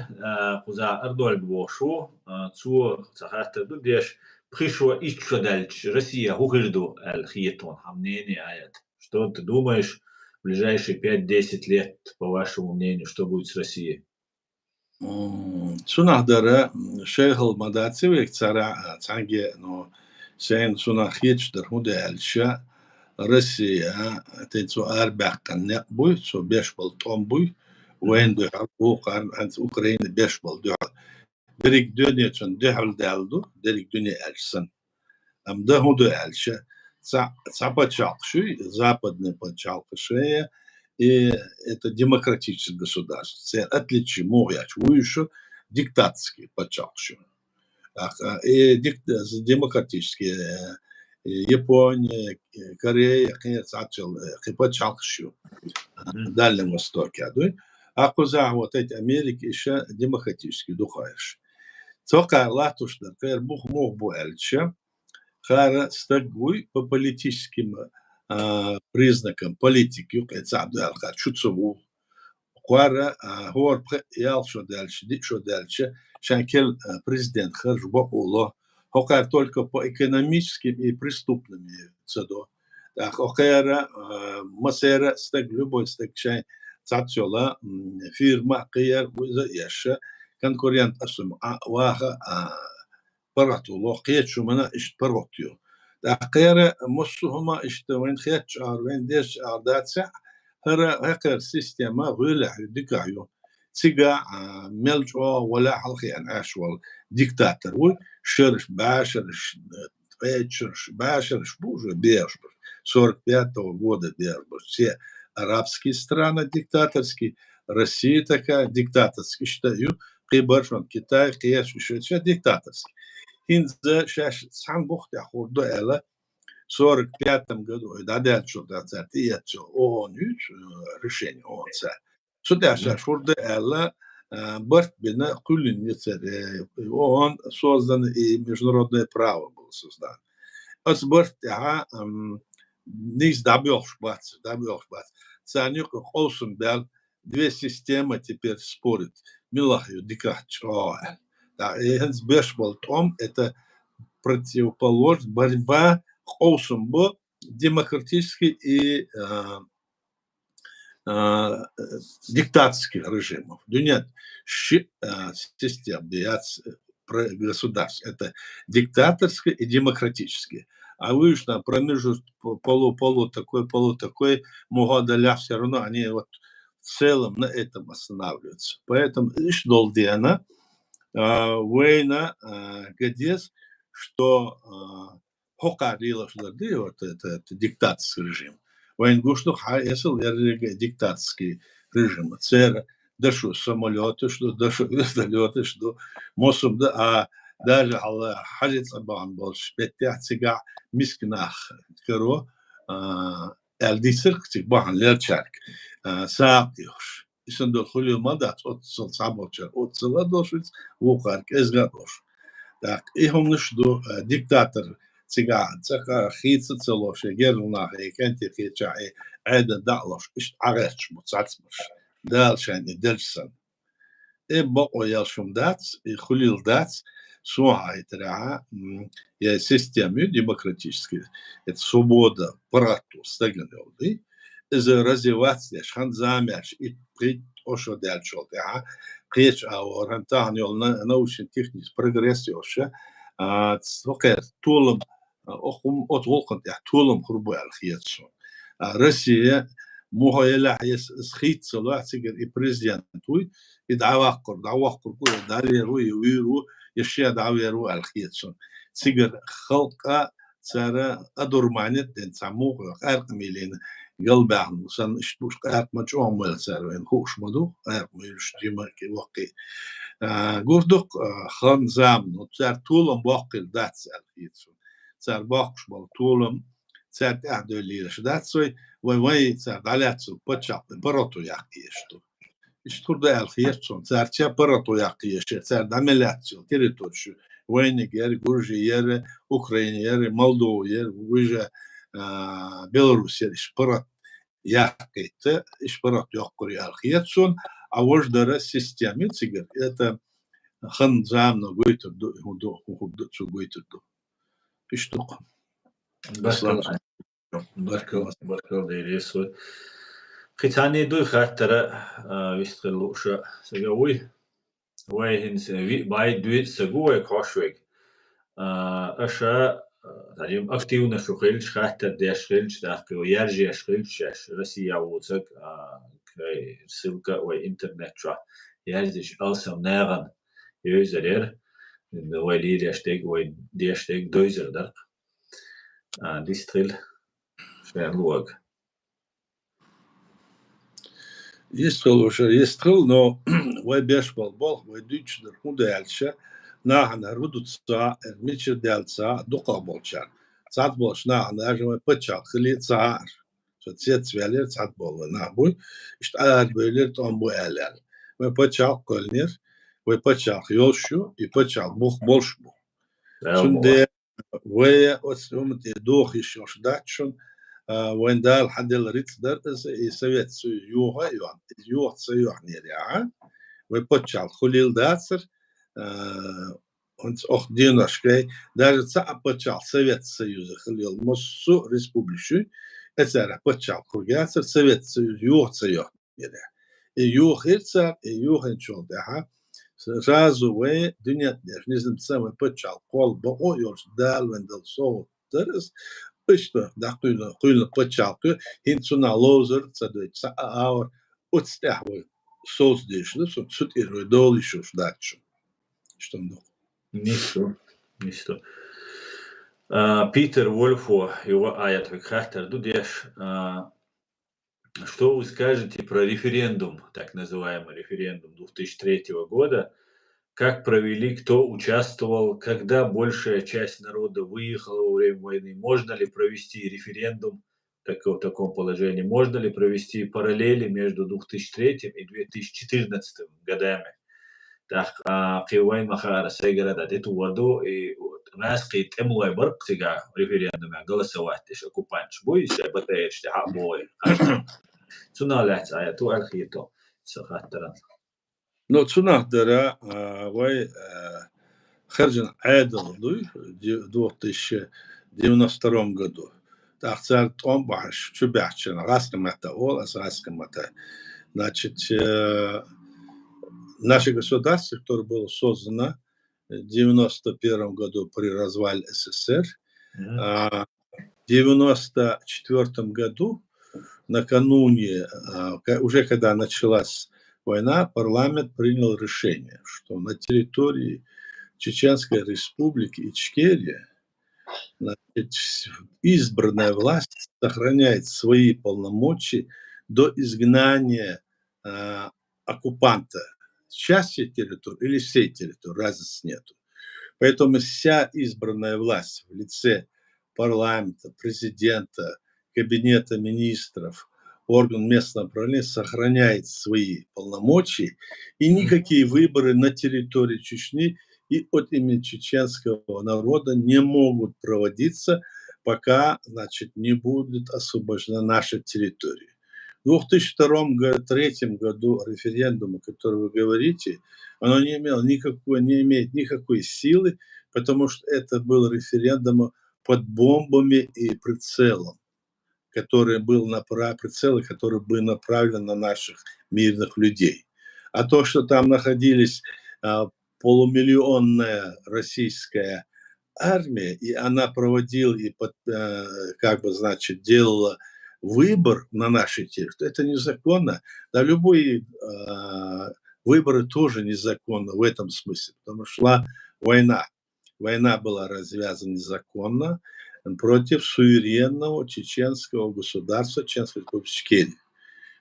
قزع أردول بوشو تسو خاطر دو ديش بخيشوا إيش دالش روسيا هو غيردو الخيتون همنيني عيات что ты думаешь в ближайшие 5-10 лет по вашему мнению что будет с Россией سنة درا شيخ المداتي ويكترع تانجي نو سين سنة خيتش در هودا الشا روسيا تيتسو أربع قناع بوي سو بيش بلطون بوي وين دو حقوق عن أوكرين بيش بلدو دريك دنيا تن دهل دالدو دريك دنيا ألسن أم ده هودا الشا западный подчалкшие, и это демократическое государство. Это отличие мояч, выше диктатские подчалкшие. И демократические Япония, Корея, конечно, подчалкшие на Дальнем Востоке. А куда вот эти Америки еще демократические духаешь. Только латуш, например, мог бы эльче, хара стагуй по политическим признакам политики, это чуцову, хара хор ял что дальше, шанкел президент харжба уло, хокар только по экономическим и преступным цедо, хокара масера стаг любой стаг чай цацола фирма кияр яша конкурент асум ваха براتو قيت شو منا إشت براتيو دقيقة مصهما إشت وين خيت شعر وين ديش عادات سع هكر سيستما غير دكايو تيجا ملجوا ولا حلقي عن عشوال ديكتاتور وشرش باشرش باشرش باشرش بوجو بيرش 45-го года бирбуш все арабские страны диктаторские Россия такая диктаторская считаю قيبرشون كتاي قياس وشوية диктаторский هنزا شاش سان بوخت يخور دو إلا 45-м году дадят что-то цатия что он решение он ца сюда шаш хурда Элла борт бина кулин нецер он создан и международное право было создан от борт я низ дабьёш бац цанюк холсун бел две системы теперь спорят милахью дикачо да и хенс бешболтом это противоположность борьба холсумбо демократический и диктатских режимов. Нет систем государств. Это диктаторские и демократические. А вы уж на промежуток полу такой могодаля все равно они вот в целом на этом останавливаются. Поэтому лишь долдена война гадес, что хокарила что вот это диктаторский режим. Войн гушнух хаесл диктаторский режим. Цера дашу самолеты, что дашу вертолеты, что мосум да, а даже алла хажит абан больше пятьдесят цыга мискнах керо элдисер цыгбан лерчарк саптиош. Исен до хулил мадат от сабочер от села дошит вухарк эзгадош. Так, и он ничто диктатор цыган, цака хица целоше, герлунах, и кенти хича, и айда далош, ишт ареч муцацмуш, дальше не дельсан. И бо ялшум дац, и хулил дац, суайтра, я систему демократическую, это свобода, прату, стагнёвды, из развиваться, шанзамяш, и прит ошо дальше, قيش أو رنتان يولنا نوشن تكنيس بريغريس يوشا توقع طولم أخم أطولقن تح طولم خربو الخياتسون روسيا مهيلا يس سخيت صلاح سيجر إبريزيانتوي دعواقر كل داريرو يويرو يشيا دعويرو الخياتسون سيجر خلقا سارة أدور معنات تنسموه أرقميلين قلبهم سن اشتوش قاعد مجموعة من سارين خوش مدو قاعد ميلش جيما كي وقي قردق خان زامن سار طولم باقي داتس الخيتسو سار باقش بال طولم سار تأهدو ليرش داتسوي وي سار دالاتسو بتشاق براتو يحكيشتو اشتور ده الخيتسو سار تشا براتو يحكيش سار داملاتسو تيريتورشو وين ير جورجي ير أوكرانيا ير مولدو ير ويجا Белоруссия ишпарат яқиты, ишпарат яққури алхиятсон, а вождара системе цигар, это хан замно гойтерду, худдацу гойтерду. Иштук. Баркал дейресу. Хитани дуй хаттара вистрелуша сагауи. Вайхинс бай дуит сагуай кошвег. Аша تعليم أكتيونا شغلش خاطر ده شغلش ده ويرجع شغلش روسيا وزق كي سلكة وإنترنت شو يرجع أصلا نعم يوزر إن ويلي ديشتاق دوزر ده ديستريل شغل لوج يسترل но وي بيش بالبال وي دوتش در هوندا يالشا نحن ردود ساعة ميتشر دال ساعة دقة بولشان ساعة بولش نحن أجمع بتشال خليت ساعة فتسيت سوالير ساعة بول نابوي اشتعال بولير تأمبو ألال وبتشال كولنير وبتشال يوشو يبتشال بوخ بولشبو سندي ويا أسلومتي دوخ يشوش داتشون وين دال حد الريت در يسويت سو يوها يوها سيوح نيريا وبتشال خليل داتسر uns auch dienaschkei, даже цапачал Совет Союза халил моссу республику, это пачал кургацер Совет Союз юхца юх, и юхица и юхенчол да, сразу вы дунят не знаю самый пачал кол бо юж дал вендел со терс, что да куйна пачал ку хинцуна лозер цадой ца аур отстахвы создишь, что сут и родол еще дачу. Что он Ничто. Питер Вольфу, его аят хахтер дудеш. Что вы скажете про референдум, так называемый референдум 2003 года? Как провели, кто участвовал, когда большая часть народа выехала во время войны? Можно ли провести референдум в таком положении? Можно ли провести параллели между 2003 и 2014 годами? Так, قوين مخار سيجرة داتو ودو ناس قيت اموي برق سيجا ريفيريندوم قال سواتش كوبانش بوي سبتيش تحا بوي تنا لات تو الخيتو سخاترا نو تنا درا وي خرجن عادل دو 2092 году. Так царь Томбаш, чубячен, раскомата, ол, раскомата. Значит, наше государство, которое было создано в 1991 году при развале СССР, в 1994 году, накануне, уже когда началась война, парламент принял решение, что на территории Чеченской Республики Ичкерия избранная власть сохраняет свои полномочия до изгнания оккупанта части территории или всей территории, разницы нету. Поэтому вся избранная власть в лице парламента, президента, кабинета министров, орган местного управления сохраняет свои полномочия, и никакие выборы на территории Чечни и от имени чеченского народа не могут проводиться, пока, значит, не будет освобождена наша территория. В 2002-2003 году референдум, о котором вы говорите, оно не имеет никакой силы, потому что это был референдум под бомбами и прицелом, который был направлен на наших мирных людей. А то, что там находились полумиллионная российская армия, и она проводила и делала выбор на нашей территории, это незаконно. Да, любые выборы тоже незаконны в этом смысле, потому что шла война. Война была развязана незаконно против суверенного чеченского государства, Чеченской Республики Ичкерия.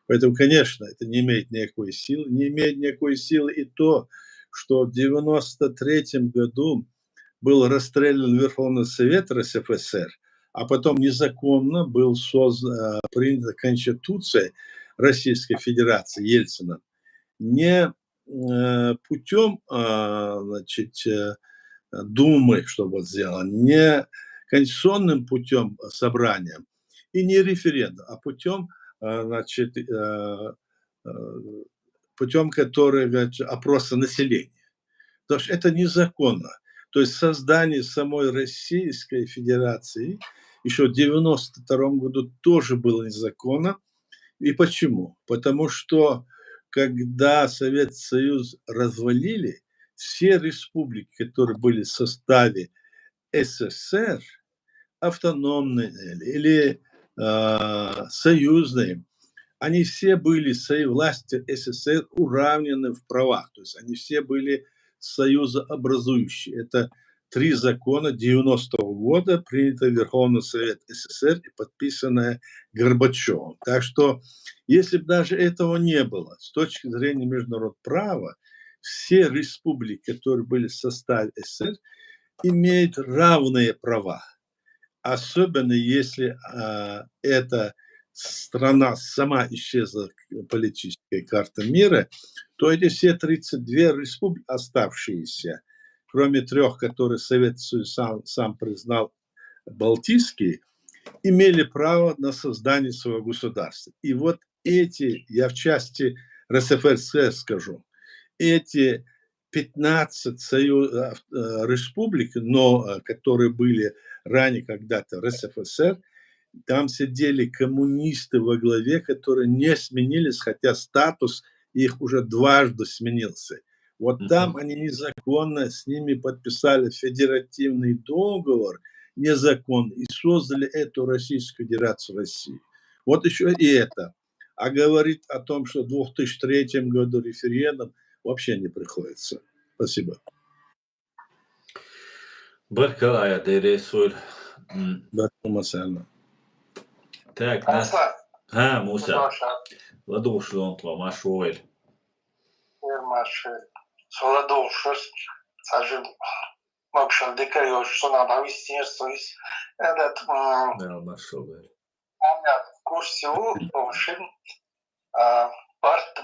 Поэтому, конечно, это не имеет никакой силы. Не имеет никакой силы и то, что в 1993 году был расстрелян Верховный Совет РСФСР, а потом незаконно был принята Конституция Российской Федерации Ельцина. Не путем Думы, что вот сделано, не конституционным путем собрания и не референдум, а путем, который опроса населения. Потому что это незаконно. То есть создание самой Российской Федерации еще в 1992 году тоже было незаконно. И почему? Потому что когда Советский Союз развалили, все республики, которые были в составе СССР, автономные или союзные, они все были своей властью СССР уравнены в правах. То есть они все были союзообразующие. Это 3 закона 90-го года, принятые Верховный Совет СССР и подписанное Горбачевым. Так что, если бы даже этого не было, с точки зрения международного права, все республики, которые были в составе СССР, имеют равные права. Особенно если эта страна сама исчезла политической карты мира, то эти все 32 республики, оставшиеся, кроме 3, которые Советский Союз сам признал балтийские, имели право на создание своего государства. И вот эти, я в части РСФСР скажу, эти 15 республик, но которые были ранее когда-то РСФСР, там сидели коммунисты во главе, которые не сменились, хотя статус их уже дважды сменился. Вот там они незаконно с ними подписали федеративный договор, незаконно, и создали эту Российскую Федерацию России. Вот еще и это. А говорить о том, что в 2003 году референдум, вообще не приходится. Спасибо. Barka dere sur. Так, нас... Муса. Ладу шлон тва машуэль. Ладу шест. Сажим. Макшал декаёж, что надо вестирствуюсь. Этот... Да, машуэль. Курсиву, повшин. Барт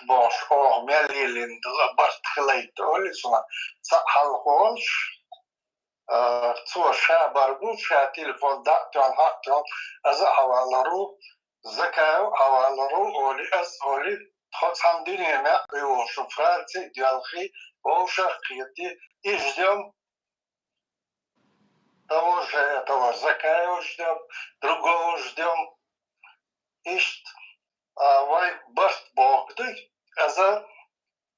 бош, мялилин, барт хлейт, олисуна. Халхолш. Ша баргу, ша телефон дактон хактон, аза хавалару, закаю хавалару, оли, тот сам динеме, его шуфрации, диалхи, шахкети, и ждем того же этого закаю ждем, другого ждем, ишт, вай барт богды, аза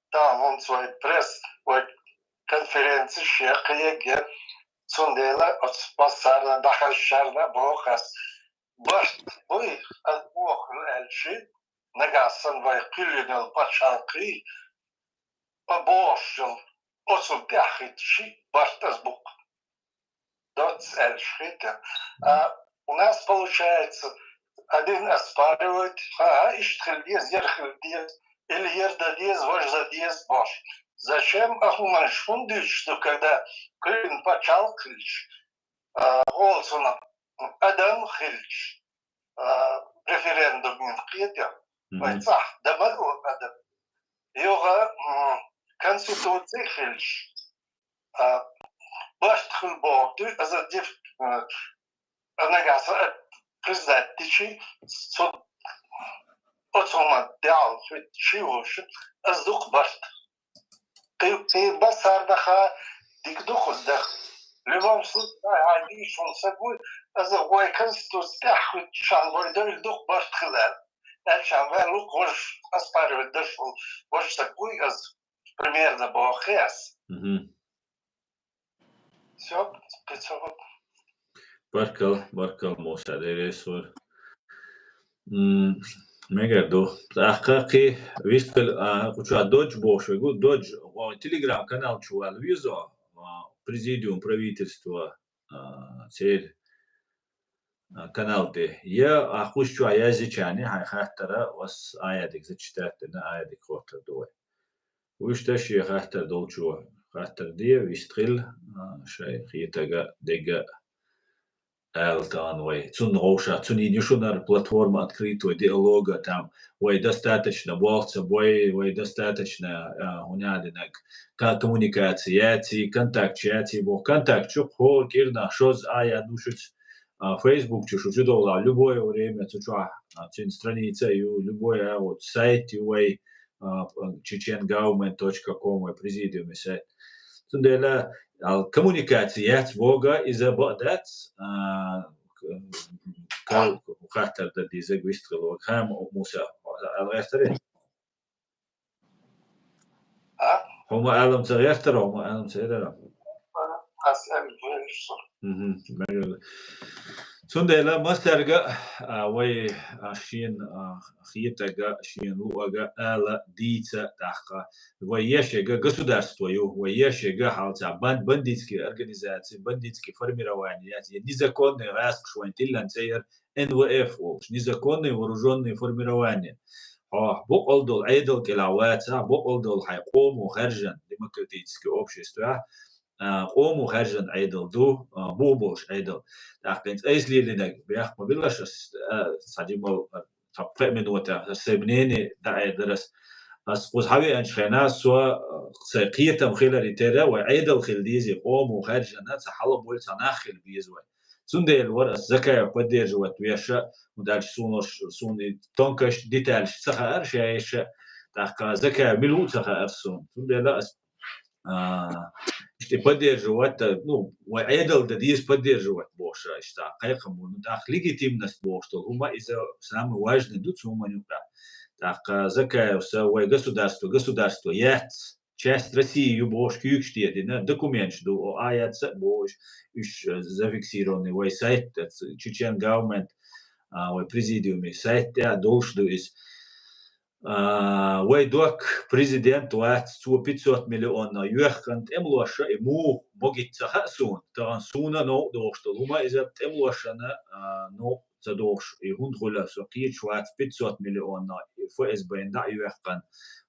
там он свой пресс, конференции шехеге, Сундела от спасарна дахашарна бохас. Барт бой от бог эльши нагасан вай килинел пачалки побошил осудяхитши бартас бук. Доц эльшита. У нас получается один оспаривает, иштхельдез, ерхельдез, или ердадез, вождадез, бош. Зачем ахуманшундыч, что когда Клин почал клич, Олсона Адам Хильч, референдум инкетя, вайцах, дамагу Адам. Йога Конституция Хильч. باش تدخل بوقتو از ديف انا قاعد بريزيدنت تشي صوت اوتوما داون في شي وش از دوق باش قي بس صار دخل ديك دوق دخل لما صوت عادي شو نسوي از هو كنستو استح شان بويدر دوق باش تخلال عشان لوك واش اسبار الدشل واش تقوي از بريمير دا بوخيس شوف كتشوف بركل موسى ديريسور ميجردو تحقيقي ويستل كوچا دوج бош вегу доج телеграм канал чувал визо президиум правительства цель канал де я ахушчу аязичани хахтара вас аядик зачитатна аядик хотер дой ويشتش يخاطر دولچو خاطر دي ويستغل شيء خيتاga дега Элтан, ой, цун роша, цун инюшунар платформа открытого диалога там, ой, достаточно болца, ой, достаточно унядинак коммуникации, контакт, бо контакт, чухо, кирна, шоз, я душить Facebook, чушу чудола, любое время, цуча, цин страница, любое вот сайт, ой, chechengaument.com, президиум сайт. Цундела الكومونيكاتيات بوغا إذا بدأت كخاطر دي زق ويستغلوا خام موسى الغيرتري هم عالم تغيرتر هم عالم تغيرتر سندلا مسترجع وي شين خيتجا شين لوجا آلا ديتا تحقق ويشجع государство ويشجع حالة бандитские организации бандитские формирования незаконные раскшвантилан цейр НВФ незаконные вооруженные формирования بقولدول عيدل كلاوات بقولدول حيقوموا خارجا демократическое общество قوموا خارجا عيدل دو بوبوش عيدل لكن ايزلي لنا بياخ ما بلاش صديمو تبقى من وتا سبنيني دا درس بس هاوي انشخنا سو سقيته مخيل ريترا وعيدل خلديزي قوموا خارجا ناس حلب بول تناخل بيزوي سندل ورا زكايا قدير جوات وياشا ودالش سوني تونكش ديتالش سخر شايش تاع زكايا ملو سخر سون سندل что поддерживать, ну, айдол да есть поддерживать больше, что кайхам, ну, так легитимность больше, что ума из-за самый важный тут ума не так. Так закаялся, ой, государство, я часть России больше кюкштеди, на документ, что аяца больше, уж зафиксированный, ой, сайт, Chechengaument, ой, президиуме, сайт, я должен из ويدوك بريزيدنت واحد سو 500 مليون يوخنت املوشا مو موجيت سون تران سونا نو دوشتل هما اذا املوشنا نو تدوش يهون خلا سوقيت شوات 500 مليون فو اس بين دا يوخن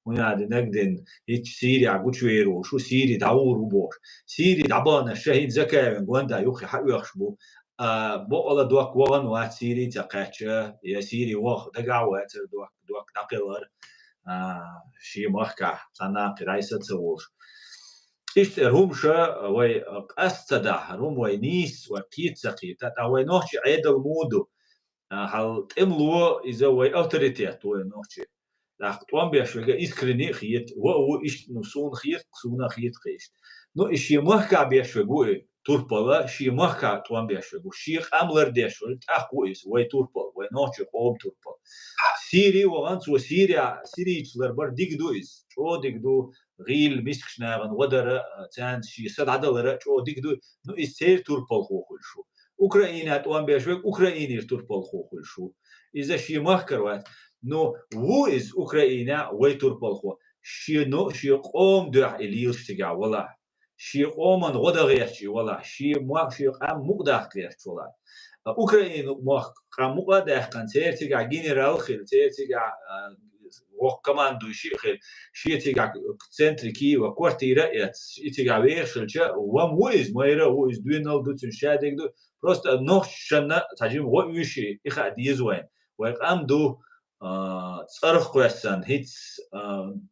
هنا نقدن هيك سيري عقوشويرو شو سيري داور وبوش سيري دعبانا الشهيد زكاة واندا يوخي حق يخشبو بقلا دوك وغن واحد سيري تقاتشا يا سيري وغ دقع واتر دوك دقلر شي مخكا صناق رايسة تسووش إيش رمشة وي أستدع رم وي نيس وكيت سقيت وي نوحش عيد المودو هل تملو إذا وي أوتوريتيات وي نوحش لكن توان بيشوغا إسكريني خيت وو إيش نسون خيت سونا خيت خيش نو إيش يمخكا بيشوغو توربالا شي مخكا توان بيشوغو شيخ أملر ديشول تأخويس وي توربال وي نوحش قوم توربال سيري وغانس سيري تلربر ديكدويس شو ديكدو غيل مسكشناغن ودر تان شي سد عدلر شو ديكدو نو إستير توربال خوخل شو أوكرانيا توان بيشوغ أوكرانيا توربال خوخل شو إذا شي مخكر وات نو وو إز أوكرانيا وي توربال خو شي نو شي قوم دع إليوش تجا ولا شي قوم غدا غيرشي ولا شي ما شي قام مقدار غيرش ولا أوكرانيا ما قام مقدار كان تيرتجا جنرال خير تيرتجا وكماندو شي خير شي تيجا سنتريكي وكوارتيرا تيجا ويرشلشا ومويز مايرا ويز دوينال دوتن شادك دو просто نوشنا تاجم ويشي إخا ديزوين ويقام دو صرخ قوسان هيت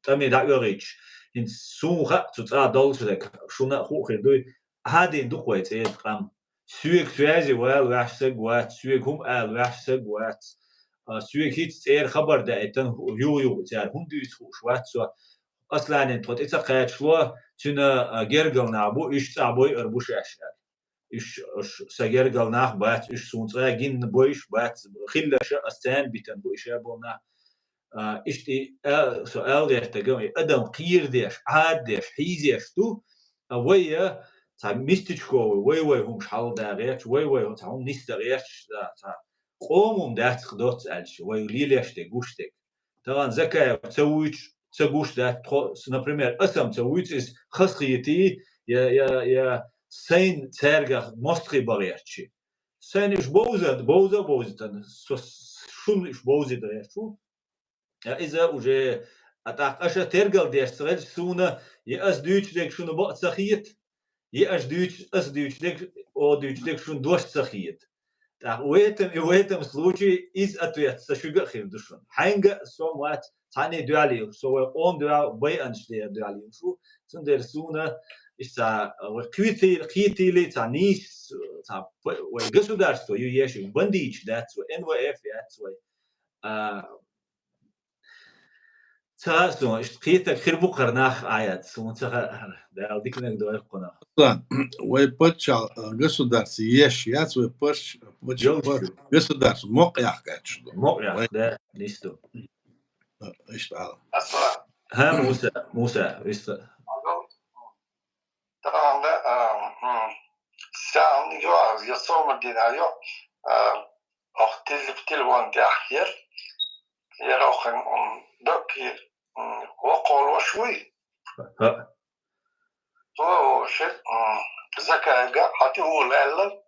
تامي دعوة ريتش إن سوخة تتعدل شدك شونا خوخ دوي هذه دقوة إيه قام سويك سوازي وح سجوات سويك هم وح سجوات سويك هيت خبر ده إتن يو تار هم ديس شوات سو أصلاً أنت إتقاد شوا تنا جرجل نعبو إيش تعبوي أربوش أشياء إيش سجرجل ناخ بات إيش سونترا جين بويش بات خلّة شا أستان بيتن بويش أبونا إيش تي سؤال ده تجمع أدم قير ديش عاد ديش حيزيش تو ويا تا ميستيشكو وي هم شحال داغيش وي هم نيستغيش تا قومهم ده تخدوت ألش وي ليليش تجوشتك طبعا زكاة تسويش ده например أسم تسويش خسخيتي يا سين ترجع مستخي بغيرتشي سين إيش بوزة تن شون إيش بوزة ده شو إذا وجه أتاق أشا ترجع ديش تغير سونا يأس دوش ديك شون بقى سخيت يأس دوش ديك أو دوش ديك شون دوش سخيت ويتم سلوشي إز أتويت سشجع خير دشون حينجا سومات تاني دوالي سو أون دوال بي أنشلي دوالي شو سندر سونا إيش تا كيتي لي تانيس تا ويجسودارستو يويش بنديش دات NWF يات تا سو إيش كيتا خربو قرناخ آيات سو تا ده ديك نقدر يقنا ويبتشال государство يش ويبتش государство موقع كاتش موقع ده ليستو إيش تعال ها موسى طبعا ده ساعة يصوم الدنيا auch تلوان تأخير يروحن دكير وقول وشوي تو شيء زكاة حتى هو الأول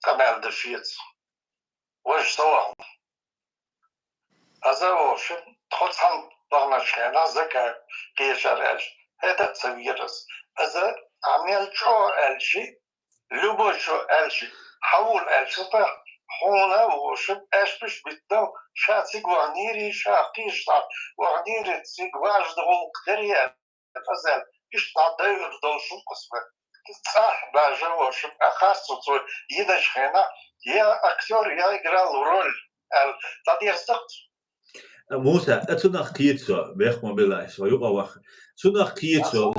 كمال دفيت وش سوا هذا هو شيء تخص هم برنامجنا زكاة كيشارج هذا تسويرس هذا عمل شو الشيء لبو شو الشيء حول الشيء هنا وشب أشبش بدو شاتي غوانيري شاقيش غوانيري تسي غواج دغو قدريا فزال إيش تعدير دو شو قسمة صح باجا وشب أخاصو تو يدش خينا يا أكتور يا يقرأ رول تدير سقط موسى أتناخ كيتسو بيخ موبيلايش ويبقى واخ تناخ كيتسو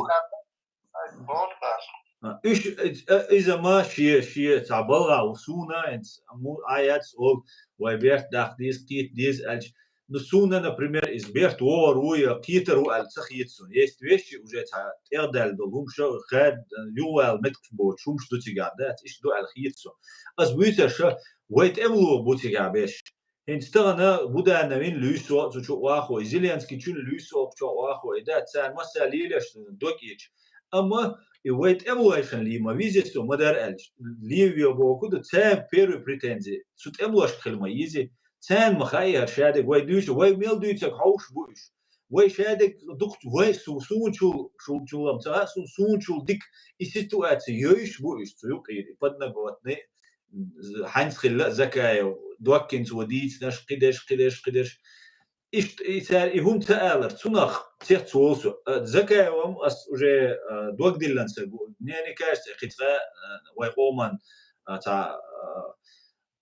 إيش إذا ما شيء تعبرها وسونا إنت مو آيات أو ويبيرت داخل ديز ألش نسونا نبريمير إزبيرت ويا كيتر والسخيتسون يستويش وجت تردل دلهم شو خد يوال متكبوت شومش دوتي قاعدات إيش دو الخيتسون أزبيتر شو ويت أملو بوتي قاعدش هنستغنا بودا نوين لوسو تشو واخو زيليانسكي تشون لوسو تشو واخو إذا تسان مساليلش دوكيتش أما يويت أمواشن لي ما فيزيتو مدار ألش ليفيو بوكو ده تام بيرو بريتنزي سوت أمواش خلما يزي تام مخاير شادك واي دوش واي ميل دوشك حوش بوش واي شادك دكت واي سون شو لم سون شو ديك السيتواتي يوش بوش تيوك يدي بدنا قوتني حنس خلا زكايا دوكنز وديت ناش قدش إيش هم تآلر تناخ تيتسوسو زكاة وهم أسوجي دوق ديلان سجو نيني كاش خطفة ويقومان تا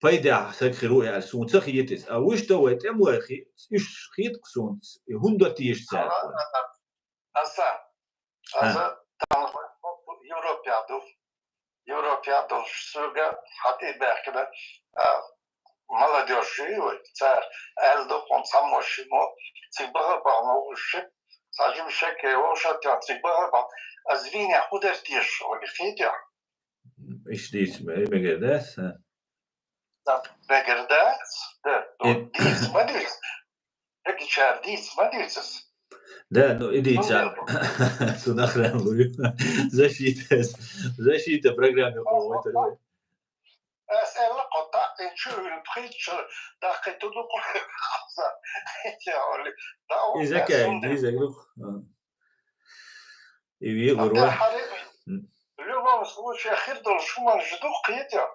فايدة سكروا على سون تخيتس أوش تويت أموخي إيش خيط قسون هم دوتيش سال أصلا Европа до сюда حتى بحكي молодежи царь элдо он самошимо цибара бамоши сажим шеке ошатя цибара бам азвиня худертиш ولخيتيا إيش ديس بقداس да بقداس да ديس ما ديس هيك شار ديس ما ديس ده no idea su nachranguju zašite program ovo to أسأل قطع شو البخيتش داخل تدو كل خزا يعني إذا كان دي زغلو يبي وروح اليوم مسويش أخير دول شو ما جدو قيتها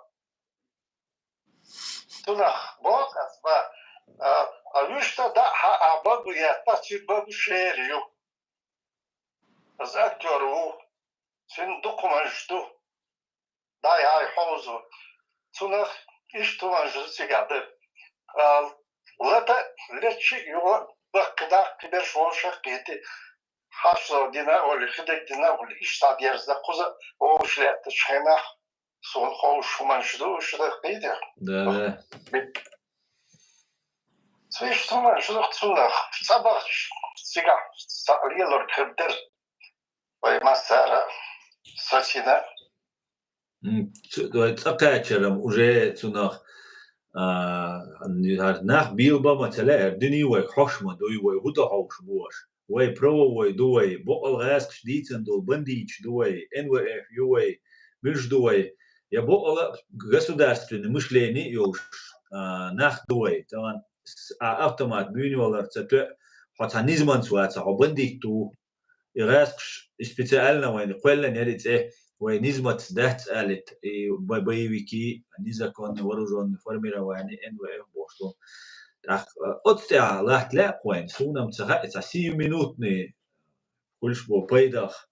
تنخ بوك أسباب اليوشتا دا عبادو ياتاتي بابو شيريو از اکتورو سن دوکومنتو دای های حوزو تونخ ایش تو منجز سیگاده لطا لچی یو بقدا قدر شوشخ قیتی حاصل دینا ولی خدک دینا ولی ایش تا دیرزده قوزه اوش لیت شخیمه سون خوش منجدو شده قیتی ده سویش تو منجدو تونخ سبا سیگا سالیلور کردر وی مساره سچینه تقاچرم уже تناخ nach bilba matela erdini we hoshma do we huda hosh bosh we pro we do we bol gask shditen do bandich do we NWF we миш do we я bol государственный мышление yosh nach do we там автомат бюнюлар цете хатанизман суаца бандich do gask специально we قلنا نريت ونسبة دهت قالت بايويكي نيزا كون ورجون فرميرا واني ان و بوشتو اتستع لاحت لا وين سونا متسخ 6 минутني كلش بو بايدخ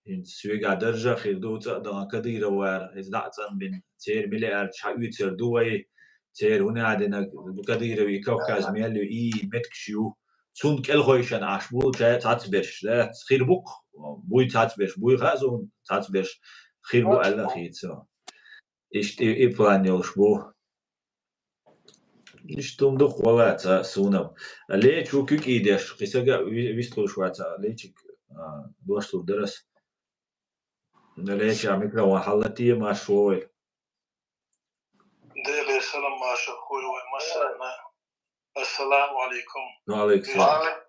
ان سويغا درجه خيدو تا كديره وار از دعتن بين تير مليار شايتر دوي تير هنا عندنا كديره وي كوكاز ميلو اي متكشيو تون كلخويشن عشبو تعتبرش لا خير بوك بوي تعتبرش بوي غازون تعتبرش خير بو على خيتسا ايش اي بلان يوشبو ايش تمدخ ولا تا سونم ليه شو كيك ايدش قيسا ويستلو شواتا ليه دوشتو درس ليه عميك لو حلتي ما شوي ديلي سلام ما شكوي ومسانا السلام عليكم وعليكم السلام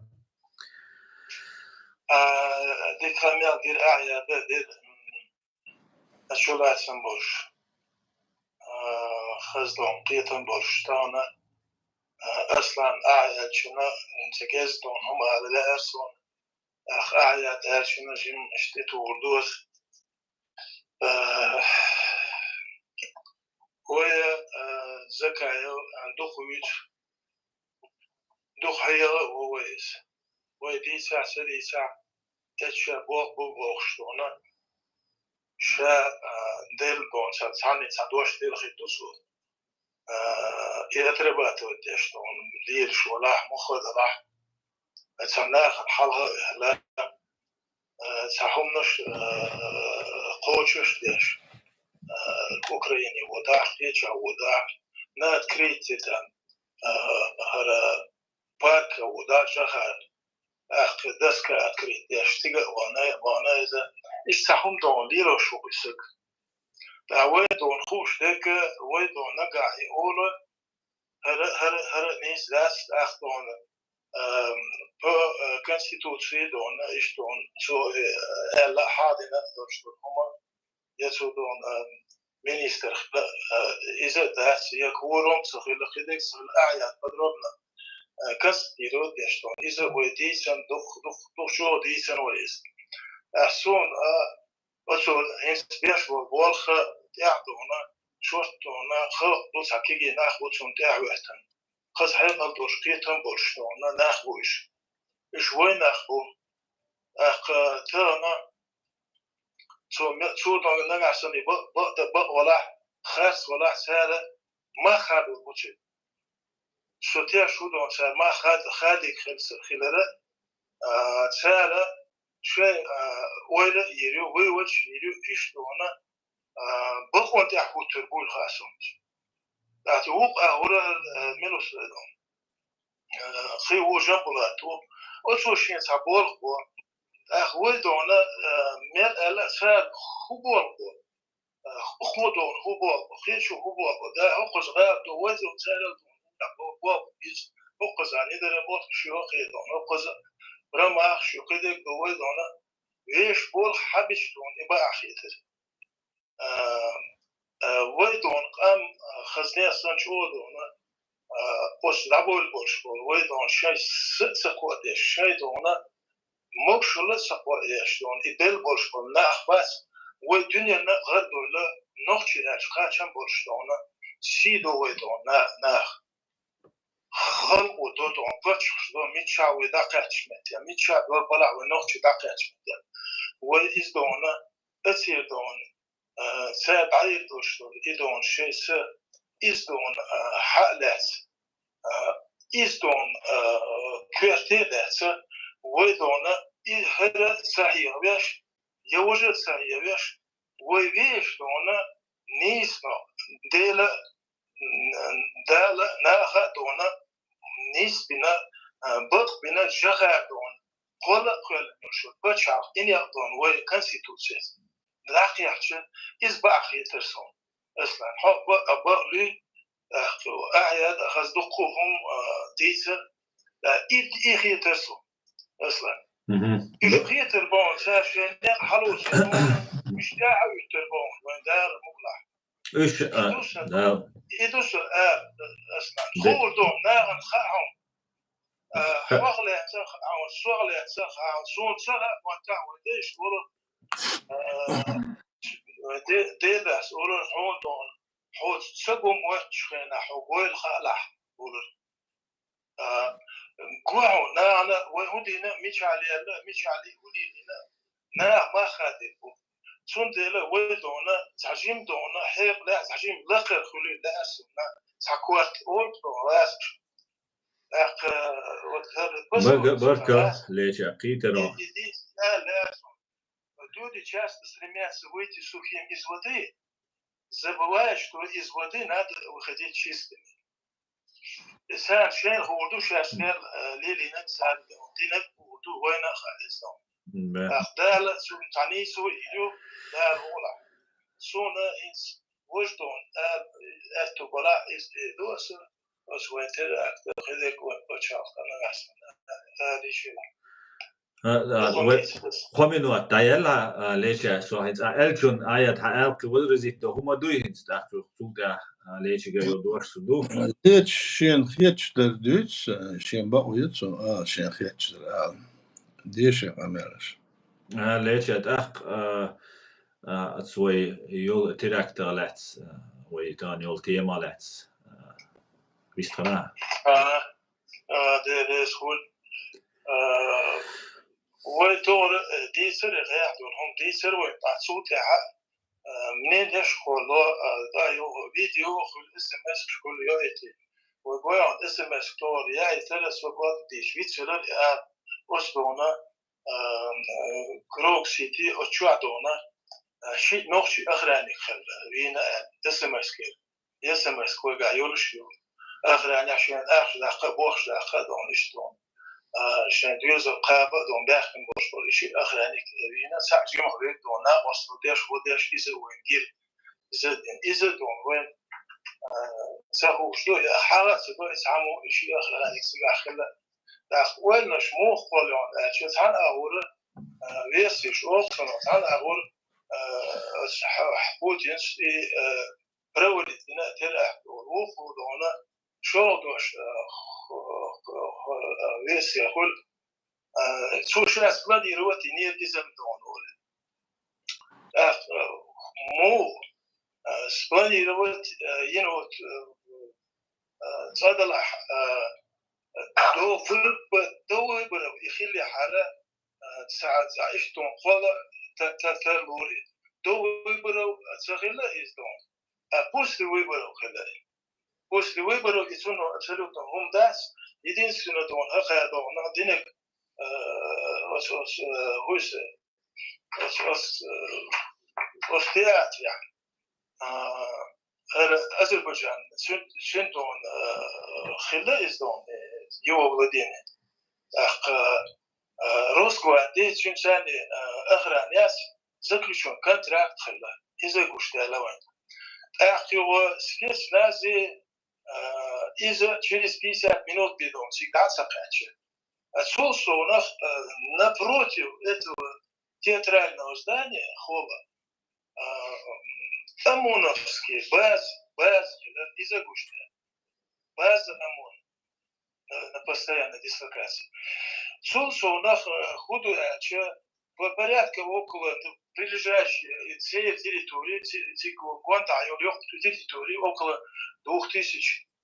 دي كاميال دير أعياد دير أشولات سنبوش خزدون قيتن بوش تانا أصلا أعياد شنا انتقزدون هم على لا أصلا أخ أعياد هاشنا جيم اشتيتو وردوس ويا زكايو دوخويج دوخ هيا وويس ويدي ساعة سدي ساعة تشا بوخشتونا شا ديل بون ساتساني سادوش ديل خيتوسو يتربات وديشتون لير شولاح مخد راح تسناخ الحلقة لا تحمنش قوشش ديش الأوكراني وداح تيجا وداح نات كريتيتان هذا بارك وداح جهاد أخ دسكة كريت ديش تيجا وانا إذا استحم دون ليرو شو بيسك دعوة دون خوش ديك ويدون نقع يقول هذا نيس داس أخ دون كونستيتوسي دون إيش دون شو إلا حادنا دوش هما يسودون مينيستر إذا داس يكورون سخيل خدك سخيل أعياد بدربنا كستيرو ديشتون إذا وديسن دخ شو ديسن ويس أحسون أشول هنس بيش والخ تعدونا شوتونا خلق دوس حكيجي ناخد شون تعوهتن خز حينا الدوشقيتن برشتونا ناخوش شوي ناخو أخ تانا شو دون نعسني بق ولا خاص ولا سارة ما خادوا بوشي شو تيا شو دون سار ما خادك خلالة سارة شوي ولا يريو ويوش يريو إيش دونا بقون تحكو تربول خاصون أتوق أهورا منوس دون خيو جنبلاتو أشو شين سبول خو أخوي دونا مل ألا سال خبول خو دون خبول خيشو خبول ده أقص غير دوازن سال دون خبول بيز أقص عني ده ربط شو خيدون أقص رما شو كده دوازن دونا ويش بول حبش دون يبقى أخيتر ويدون قام خزنة سنشو دونا بس دبول بوش بول ويدون شيء سقوط شيء دونا مقشلة سقوط دون يدل بوش بول نأخ بس والدنيا نغرد ولا نخشى أشخاص بوش دونا سيدو ويدون نأخ خلق ودون قرش دون ميتشا ويدا قرش متيا ميتشا بلا ونخشى دا قرش متيا وإزدون أتيدون سابعير دوشتون إدون شيس إزدون حالات إزدون كوارتيلات وإدون هذا صحيح ويش يوجد صحيح ويش ويش دون نيسنا دالا ناخا دون نيس بنا بق بنا جغا دون قول نشوف بتشاف إني دون وكونستيتوسيس لاقي يحكي إز باقي ترسون أصلا حب أبغى أعياد خزدقهم ديسر إيه ترسون أصلا إيه تربون شاشين حلو شون مش داعي تربون وين دار مقلع إيش يدوس أصلا خودهم ناغن خاهم شغلة عن شغلة عن صوت سنة وتعود إيش ولا ده ولا حودون حود سقوم وشخنا حقول خالح ولا قوعوا نا وهدينا مش علي هدينا نا ما خادم سندلا ودونا تعجيم دونا حيق لا تعجيم لقر خلي لا أسمنا سكوت أول راس بركة ليش أقيترو لا دودي часто стремятся выйти сухим из воды, забывая, что из воды надо выходить чистыми. سان شين هودو شاسمر ليلي نكسر دينك هودو وين خالصون أخدال سلطاني سو إليو دار ولا سونا إنس وجدون أتوبلا إس دوس وسويتر أخذك وبتشاف أنا أحسن هذه شيء خمينو تايلا ليش سوهيت ألجون آيات هالك ودرزيت هما دوين استأخذ سودا ليش جايو دور سودو هيت شين خيتشتر دوتس شين باويت سو شين خيتشتر ديش أمرش ليش أتأخ أتسوي يول تراكتر لاتس ويتان يول تيما لاتس بيستخدم ده سهول ودور ديسر غيردون هم ديسر ويبعت صوتها منين يشغل دايو فيديو خل SMS شغل يأتي وقوي عن SMS كتور يأي ثلاث وقت ديش فيتسلر أسبوعنا كروك سيتي أشوعدونا شيء نوخش أخراني خل وين SMS كير SMS كوي قايول شيو أخراني عشان أخلاق بوخش أخذون إشتون شان دوز قابة دون باخن بوشول شيء أخراني كرينا ساعة يوم غير دونا وصل ديش وديش إذا وين جيل إذا دون وين ساهو شلو حالات سدوا يسعمو شيء أخراني سجع خلا وين نشمو خلون شو تعال أقول ويسيش أوصل تعال أقول حبوتينس برولي دنا تلا ووفو دونا شو دوش ويس يقول سوشيال اسبلادي روتي نير ديزم دون اول مو سبلادي روت ينو صادل دو برو يخلي حاله ساعات عيشتون خلا تتلوري دو برو تسخيله يزدون بوست ويبرو خلاي بوست ويبرو يسونو ابسولوت هم داس يدين سنة دون أخذ دون دينك وس تيات يعني أذربيجان شن دون خلا إز دون يو ولدينه روسكو عندي شن سنة آخر ناس زكريشون كونتراكت خلا إذا قشت لوين أخيو سكيس نازي إذا через 50 минут бедом всегда заканчивает. Отсутствие напротив этого театрального здания холла ОМОНовский баз и загушная. База ОМОН на постоянной дислокации. Отсутствие у нас худая, по порядку около прилежащей всей территории, территории около 2000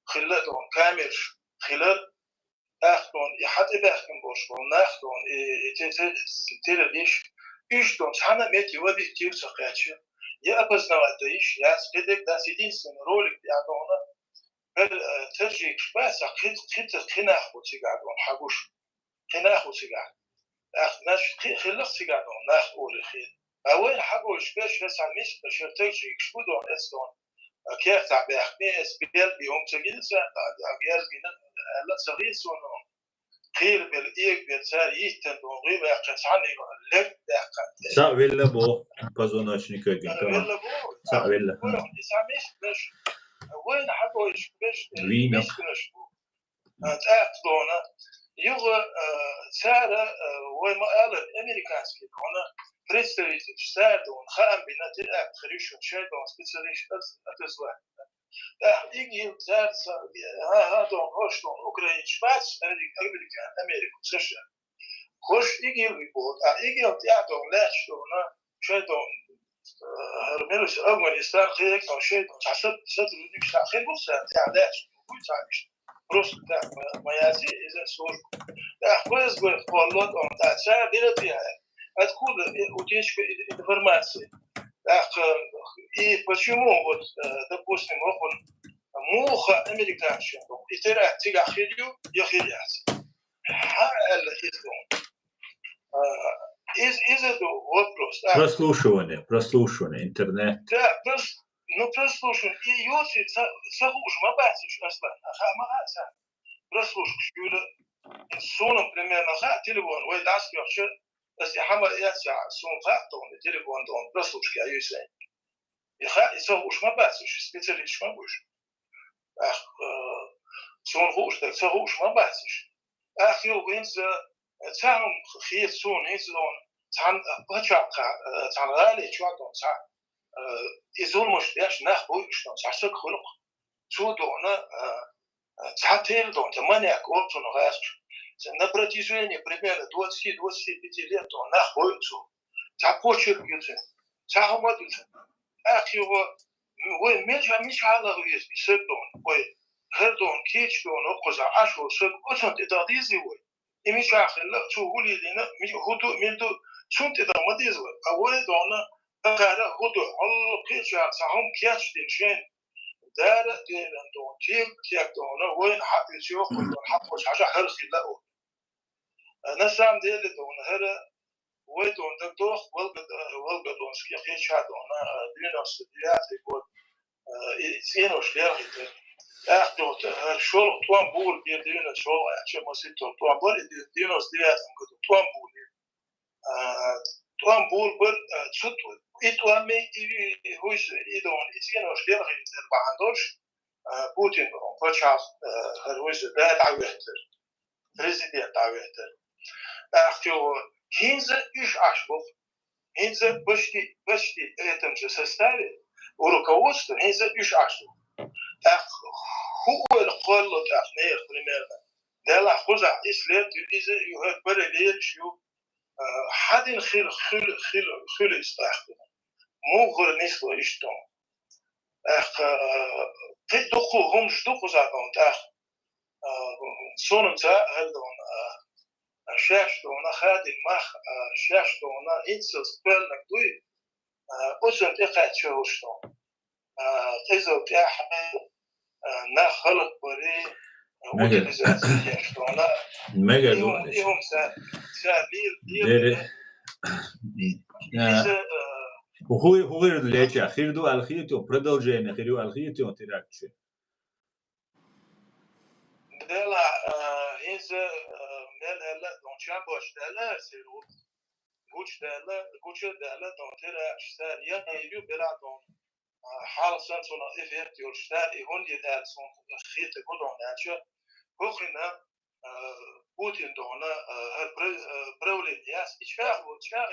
خلال دون كامل خلال أخدون يحد بأخدون بوشون نأخدون تلديش إيش دون سحنا ميت يودي كتير سقيتش يا أبز نواتيش يا سبيدك دا سيدين سنرولك يعدونا بل ترجيك بس خد خناخ وتقعدون حقوش خناخ وتقعد أخ ناش خلق تقعدون ناخ أول خير أول حقوش باش هسا مش باش ترجيك شو دون أصلا كيف تعبي أخني سبيل بيوم تجين ساعة أبيار بينا لا صغير صنع خير بالإيق بالسار يستن ونغيب يقصعني لك دقة سا ولا بو كازوناش نيكاجن تمام ولا بو سا ولا يسامش باش وين حقوش باش وينا مش نشبو تأخذونا يغ سارة وين ما قال الأمريكانسكي هنا بريستريت سادون خام بناتي خريش شادون سبيشاليش أتزوج يجي زاد هادون هوشتون أوكرانيا شباس أمريكا سشة خوش يجي الريبورت يجي يعطون لاشتونا شادون هرملوس أفغانستان خيرك أو شيء حسب ستروديك تأخير بس تعداش كل تعيش روس تاع ما يازي إذا صور أخوز بالقولات أو تأشياء ديرتيها هتكون وتيش في إنفورماسيون إيه почему вот допустим موخ أمريكان شنو يترى تيجا خيليو يخيليات هل إذن إذا دو вопрос прослушивание интернет да прослушивание يوسف سهوش ما بحثش أصلا ما هذا прослушиваешь يقول صون примерно خا телефон ويدعس يخش بس يحمل يسع صون خاطون التليفون دون прослушки أيوسين يخا يسهوش ما بحثش سبيشاليش ما بوش صون هوش ده سهوش ما بحثش أخيو بينز تعهم خير صون هيزلون تعن بتشاق تعن غالي شو عطون تعن يزول مش ليش ناخذ إشتون تعسك خلق شو دونا تعتير دون تمانية كورتون غاش نبرتي زيني примерно 20-25 лет он находится تعبوشر يوزن تعهم ودوزن أخيو وين مش على غير بيسدون وين هردون كيش دون وقزع عشو سد أصلا تداديزي وين إمش آخر لا تقولي لنا مش هدو مندو شون تدامديز وين أول دونا أقرأ هدو الله كيش عصام كيش تنشين دار ديرن دون تيك دونا وين حق يشوف وين حق وش حاجة خرخي لا نسام دير دون هذا وين دون تدوخ والقد دون سكيش هذونا دينا استديات يقول زين شليرغيت أخذوا الشغل توان بول بيدينا شغل عشان ما سيتو توان بول دينا استديات كده توان بول بول شو توان مي هوش يدون زين شليرغيت بعندوش بوتين فشاف هروش ده تعويتر بريزيدنت تعويتر أخذوا هنزة إيش عشبه هنزة بشتي إتمش سستاري وروكوست هنزة إيش عشبه هو القلة أخنير primärna ده لا خزع إسلام إذا يهد بريلير شو حد خل استخدم مو غير نسبة إشتون تدخل هم شدخل زادون تأخ صنعة هذون شاشتون خادم مخ شاشتون إنسس بلنك دوي أصلا إقعد شوشتون إذا بتاعها نخلق بري وتبزازية شتون مega دونش يوم دير وهو غير ليش أخير دو الخيتو продолжение أخير الخيتو تراكش دلا هذا مال هلا دون شامبوش دلا سيرو قوش دلا دون تراكش سار يا بلا دون حال سنتنا إفيت يرشتا يهون يدال سون خيط كلون ناتشا بخنا بوتين دونا برولين ياس إشفاق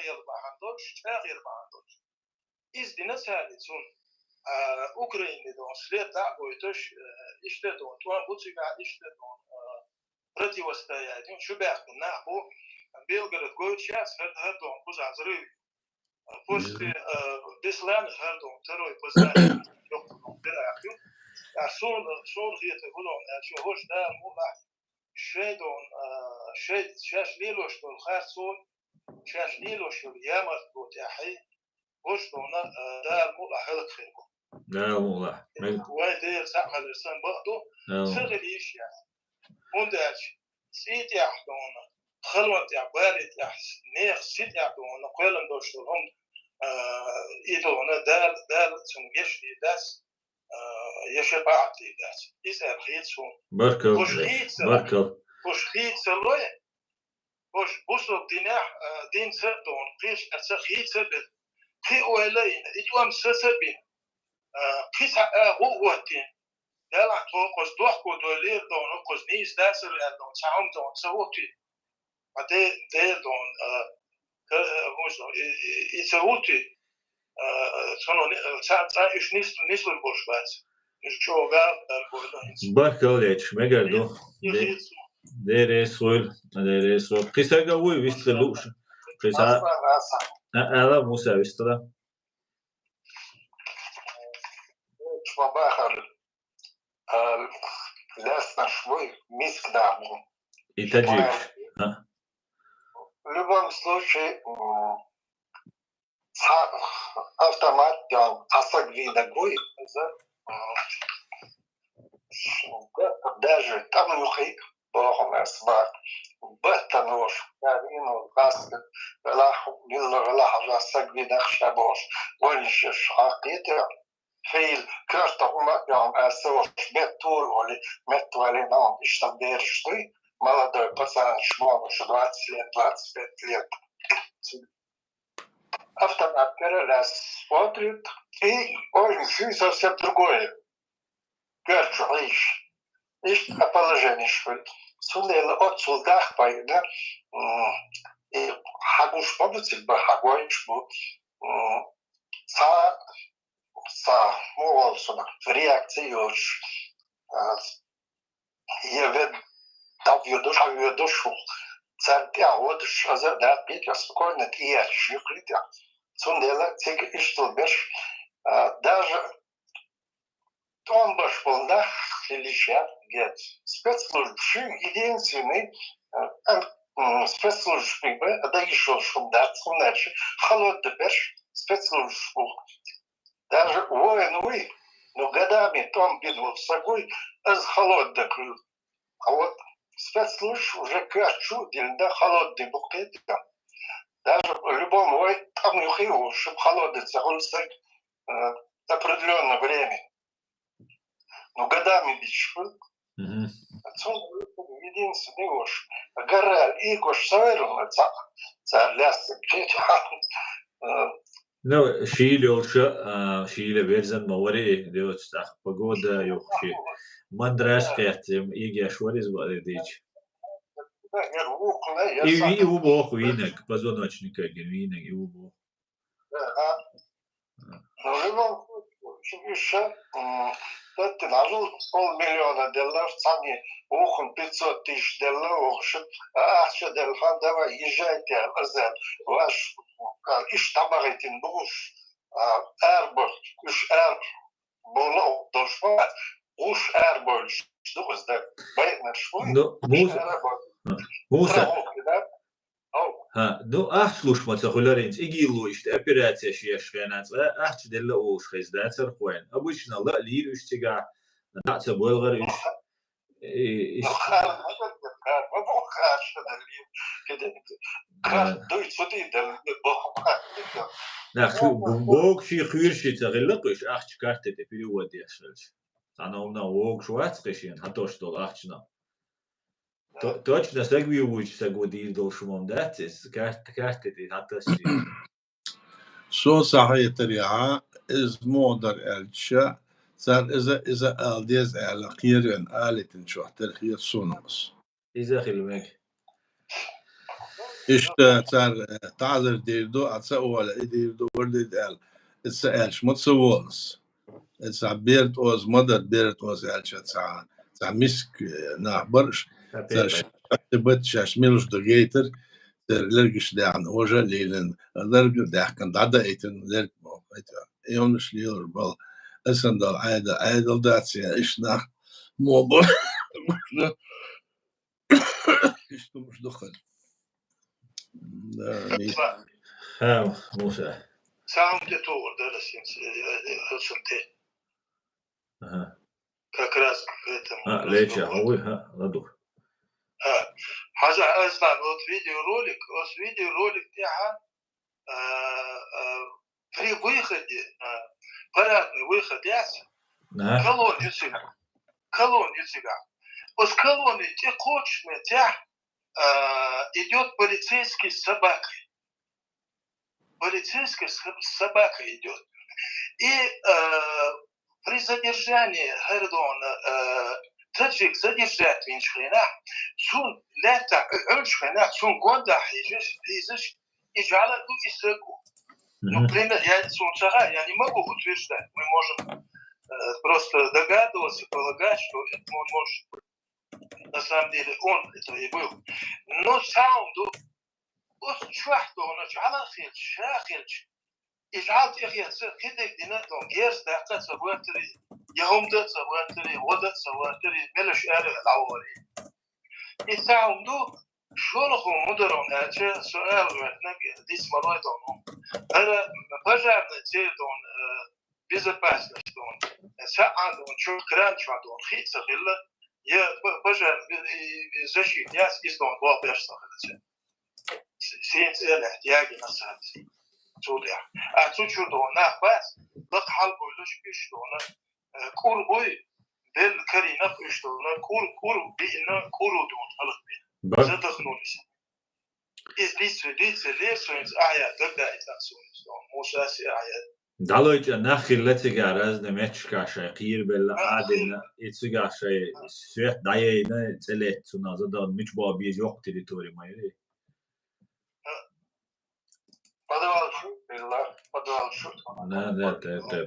يربع عندوش إشفاق يربع عندوش إز ديناس هذه سون أوكرانيا دون سليت تعبوا يتوش إشتدون توان بوتيكا إشتدون برتي وستاياتين شو بيعمل نحو بيلغراد قوتش ياس هردون بوزع زريب بوستي بسلام هردون تروي بوزع يقطعون بلاعيو صون هي تقولون شو هوش ده مو شيدون شاش ليلوش بالخاصون شاش ليلو شو يامر بوتاحي وش دونا دار مو أحد خيركم لا والله وين دير ساعة الإنسان بقدو سرق ليش يعني ونداش سيت يحدونا خلوت يا بارد يا نيخ سيت يحدونا قيلن دوشتهم إيدونا دال سنجش لي داس يشبعت لي داس يسأل خيط سون بركل وش خيط سلوه وش بوصل دين سبتون قيش أرسا خيط سبت خي أولين إتوام سبين قيس هو وقتين دلع توقس دوحكو دولير دون قس نيس داسر دون سعوم دون سوتي دي دون يسوتي ساعة إيش نيس البوش بس شو قال بركل ليش مقردو ديري سويل قيسا قوي ويستلوش قيسا ألا موسى ويستلا شو باخر لسنا شوي миск даму. إتاجيك В любом случае, автомат асагвидагуй, даже там юхи бохомесбар, беттануш, карину, каскет, лаху, лаху, асагвидах шабош, вольше шахитер. Фейл картохма я асош метур или метуалинам иштабдершты молодой пацан шмош 20 лет 25 лет автомат раз смотрит и он совсем другое герчуиш ищ положение что сунел от солдат пайда и хагуш побуцик ба хагуиш бу мовалсона реакции уж я вед душу центя вот что за да пить спокойно и чуклить сундела цик и что беш даже он баш полна или чат гет спецслужбы единственный спецслужбы да еще что да значит холод беш спецслужбы даже воин но годами там бил в сагой из холодных. А вот спецслужб уже качу, да холодный букет. Даже в любом воин там не хило, чтобы холодный загулся определенное время. Но годами бичу. Единственный уж гора и кош саверно царлясы. Ну, شيله وشا شيله بيرزن موري ديوت تاخ بقودا يوخشي ما دراش قيحتم يجي شوارز بقى ديج إيه وبوخ وينك بزونочника وينك وبوخ это нажил $500,000 цене ухун $500,000 ахча делхан давай езжайте азер ваш иш табагайтин буш эрбор уш эр боло дошва уш эрбор что это байна швой ну موسى ها دو أحلوش ما تقولارينج إجي لويش أبيراتي شيء شغنات أحد دللا أوش خيز داتر خوين أبوش نلا لير وش تجا نعت بولغر إيش ما بوخاش كده دوي صدي دل بوخ لا خو بوك شي خير شي تغلقش أحد كارت تبي ودي أشلش أنا ونا ووك شوات قشين هتوش دول أحدنا Точно sagvīvuši sagodījušumam dacis, kārtētī attasī. So صحيح يا إز مودر الشا صار إذا الديز على خير أن آلة نشوح ترخيص صنوس. إذا خلمك. إيش صار تعذر ديردو أتسأو ولا ديردو وردي دال إتسأل شمت سوالس. إتسأ بيرت أوز مدر بيرت أوز الشا تسا مسك نعبرش. تبت شاش ميلوش دقيتر لرجش ده عن وجه ليلن لرج ده كان ضد ايتن لرج ما يونش ليور بال اسن ده عاده داتسي ايش ناخ موضوع ايش مش دخل Да, Муса. Сам ты тур, да, ты. Как раз к этому. Леча, ладу. Хаза знаю, вот видеоролик тяга при выходе, парадный выход ясно. Колонию цыган. С колонии те кочные, идет полицейский с собакой. Полицейский с собакой идет. И при задержании Эрдогана таджик задержать виншхина, сун лета önшхина, сун гонда изиш и жаладу и сыгу. Ну, пример, я не могу утверждать. Мы можем просто догадываться, полагать, что он может, на самом деле, он это и был. Но саунду, вот что он шахилч, и жалт их яцер, кидек динатон, герс дакат саватри, яхумдат саватри, водат саватри, мелеш эре лауари. И саунду, шолоху мударон, аче суэл вертнак, дис малой дону. Это пожарный телефон, безопасность он. Саан он чуть кранч он хитса хилла, я пожар защит, я из дон главберста хилла. Сенс эле, яги на санси. Судя. А чучудо на бас, лак халбо луш пиштона, курбой, бел карина пиштона, кур бина курудон халбин. Задохнулись. Из лица лесуинс ая тогда это сунстон. Мусаси ая. Далойч нахиллетиг араз немечкашай qir bella adina itsugashay süet dayayna telet sunazadan miç babiz yok territori mayri. Подвал шу. Да,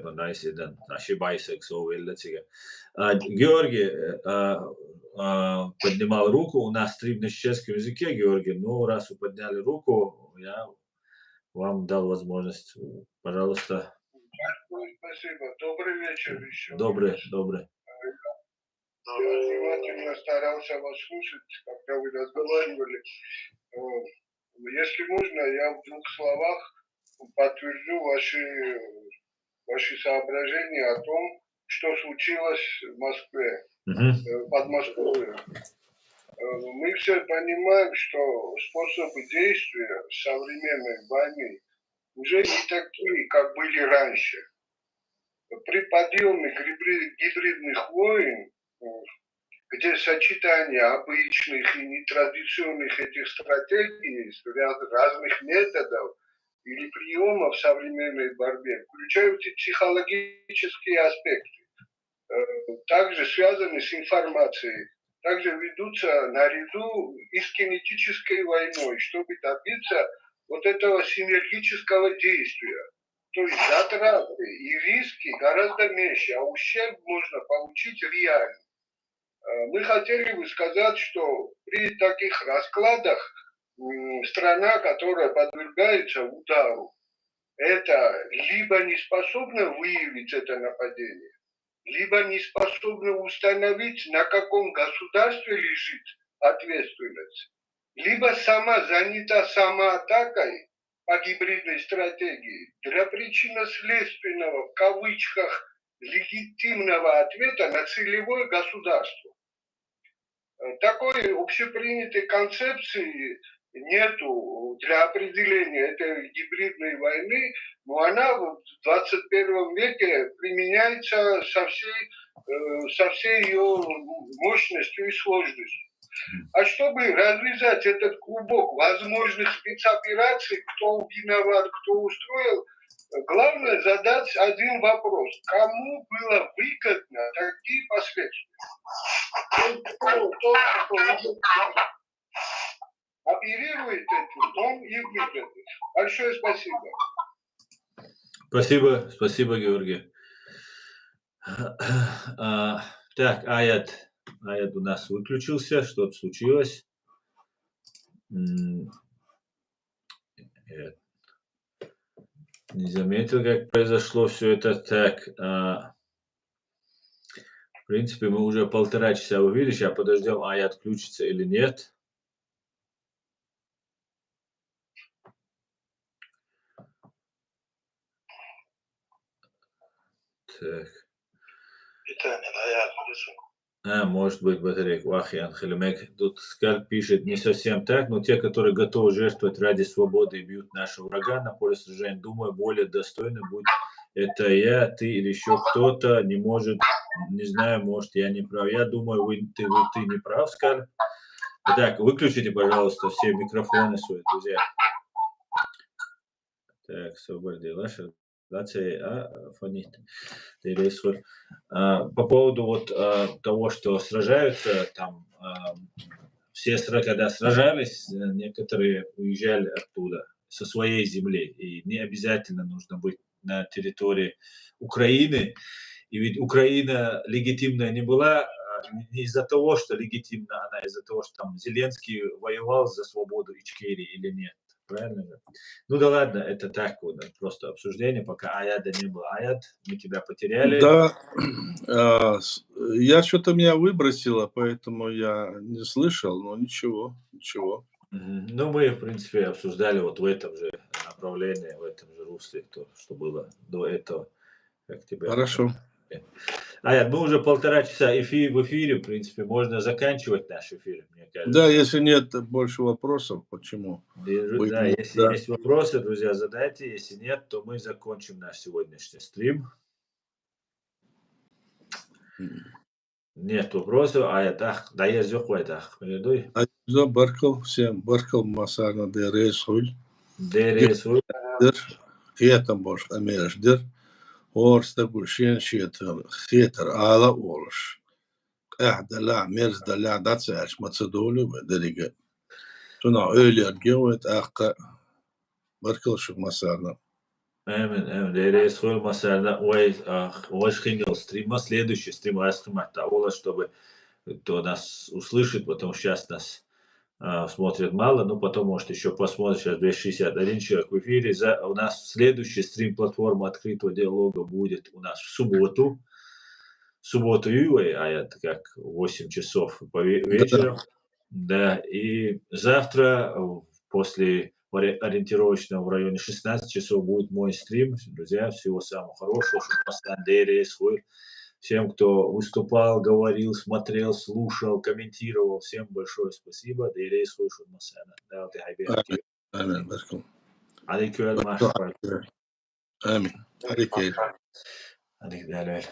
понайсидан. Наши байсек совеллетига. Георгий поднимал руку, у нас стрим на чешском языке, Георгий, но раз вы подняли руку, я вам дал возможность, пожалуйста. Спасибо. Добрый вечер еще. Добрый. Я внимательно старался вас слушать, когда вы разговаривали. Если можно, я в 2 словах подтвержу ваши соображения о том, что случилось в Москве, под Москвой. Мы все понимаем, что способы действия современной войны уже не такие, как были раньше. При подъеме гибридных войн, где сочетание обычных и нетрадиционных этих стратегий, разных методов или приемов в современной борьбе, включаются психологические аспекты, также связаны с информацией, также ведутся наряду и с кинетической войной, чтобы добиться вот этого синергического действия. То есть затраты и риски гораздо меньше, а ущерб можно получить реально. Мы хотели бы сказать, что при таких раскладах страна, которая подвергается удару, это либо не способна выявить это нападение, либо не способна установить, на каком государстве лежит ответственность, либо сама занята самоатакой по гибридной стратегии для причинно-следственного, в кавычках, легитимного ответа на целевое государство. Такой общепринятой концепции нету для определения этой гибридной войны, но она в 21 веке применяется со всей ее мощностью и сложностью. А чтобы развязать этот клубок возможных спецопераций, кто виноват, кто устроил, главное задать один вопрос. Кому было выгодно такие последствия? Тот, кто оперирует этим, он и выгоден. Большое спасибо. Спасибо, Георгий. Так, Аят у нас выключился, что-то случилось. Я не заметил, как произошло все это. Так, в принципе, мы уже 1,5 часа увидели, сейчас подождем, Аят включится или нет. Так. И тани العيال ورسم. Может быть, батарейка. Вахьян Хелемек. Тут Скальп пишет не совсем так, но те, которые готовы жертвовать ради свободы и бьют нашего врага на поле сражения, думаю, более достойно будет это я, ты или еще кто-то, не может, не знаю, может, я не прав. Я думаю, ты не прав, Скальп. Так, выключите, пожалуйста, все микрофоны свои, друзья. Так, свободные ваши. По поводу вот того, что сражаются, там все, когда сражались, некоторые уезжали оттуда, со своей земли, и не обязательно нужно быть на территории Украины. И ведь Украина легитимная не была не из-за того, что легитимна она, из-за того, что там Зеленский воевал за свободу Ичкерии или нет. Правильно же? Ну да ладно, это так вот, просто обсуждение, пока Аяда не было. Аяд, мы тебя потеряли. Да, я что-то меня выбросило, поэтому я не слышал, но ничего. Ну, мы, в принципе, обсуждали вот в этом же направлении, в этом же русле, то, что было до этого. Как тебя... Хорошо. Аяд, мы уже 1,5 часа в эфире, в принципе, можно заканчивать наш эфир, мне кажется. Да, если нет больше вопросов, почему? Да, если есть вопросы, друзья, задайте. Если нет, то мы закончим наш сегодняшний стрим. Нет вопросов. Да я зёхвайтах. Айзо баркал, всем баркал масарна дерез хуль. Дерез хуль. Хетам бош амерждер. Орста гульшен хетер ала олш. Дала мерз дала дацаш мацедолу дерige. Tuna öyle gevlet akka barkal şu масарна. Amen. Дерез хуль масарна. Ой, хингел стрима. Следующий стрим Айскримата Ола, чтобы кто нас услышит, потому что сейчас нас смотрят мало, но потом, может, еще посмотрит. Сейчас 261 человек в эфире. У нас следующий стрим платформы открытого диалога будет у нас в субботу. В субботу, а это как 8 часов по вечеру. Да, и завтра, после ориентировочно в районе 16 часов будет мой стрим. Друзья, всего самого хорошего. Всем, кто выступал, говорил, смотрел, слушал, комментировал, всем большое спасибо. Амин, баркал. Амин. Амин. Амин.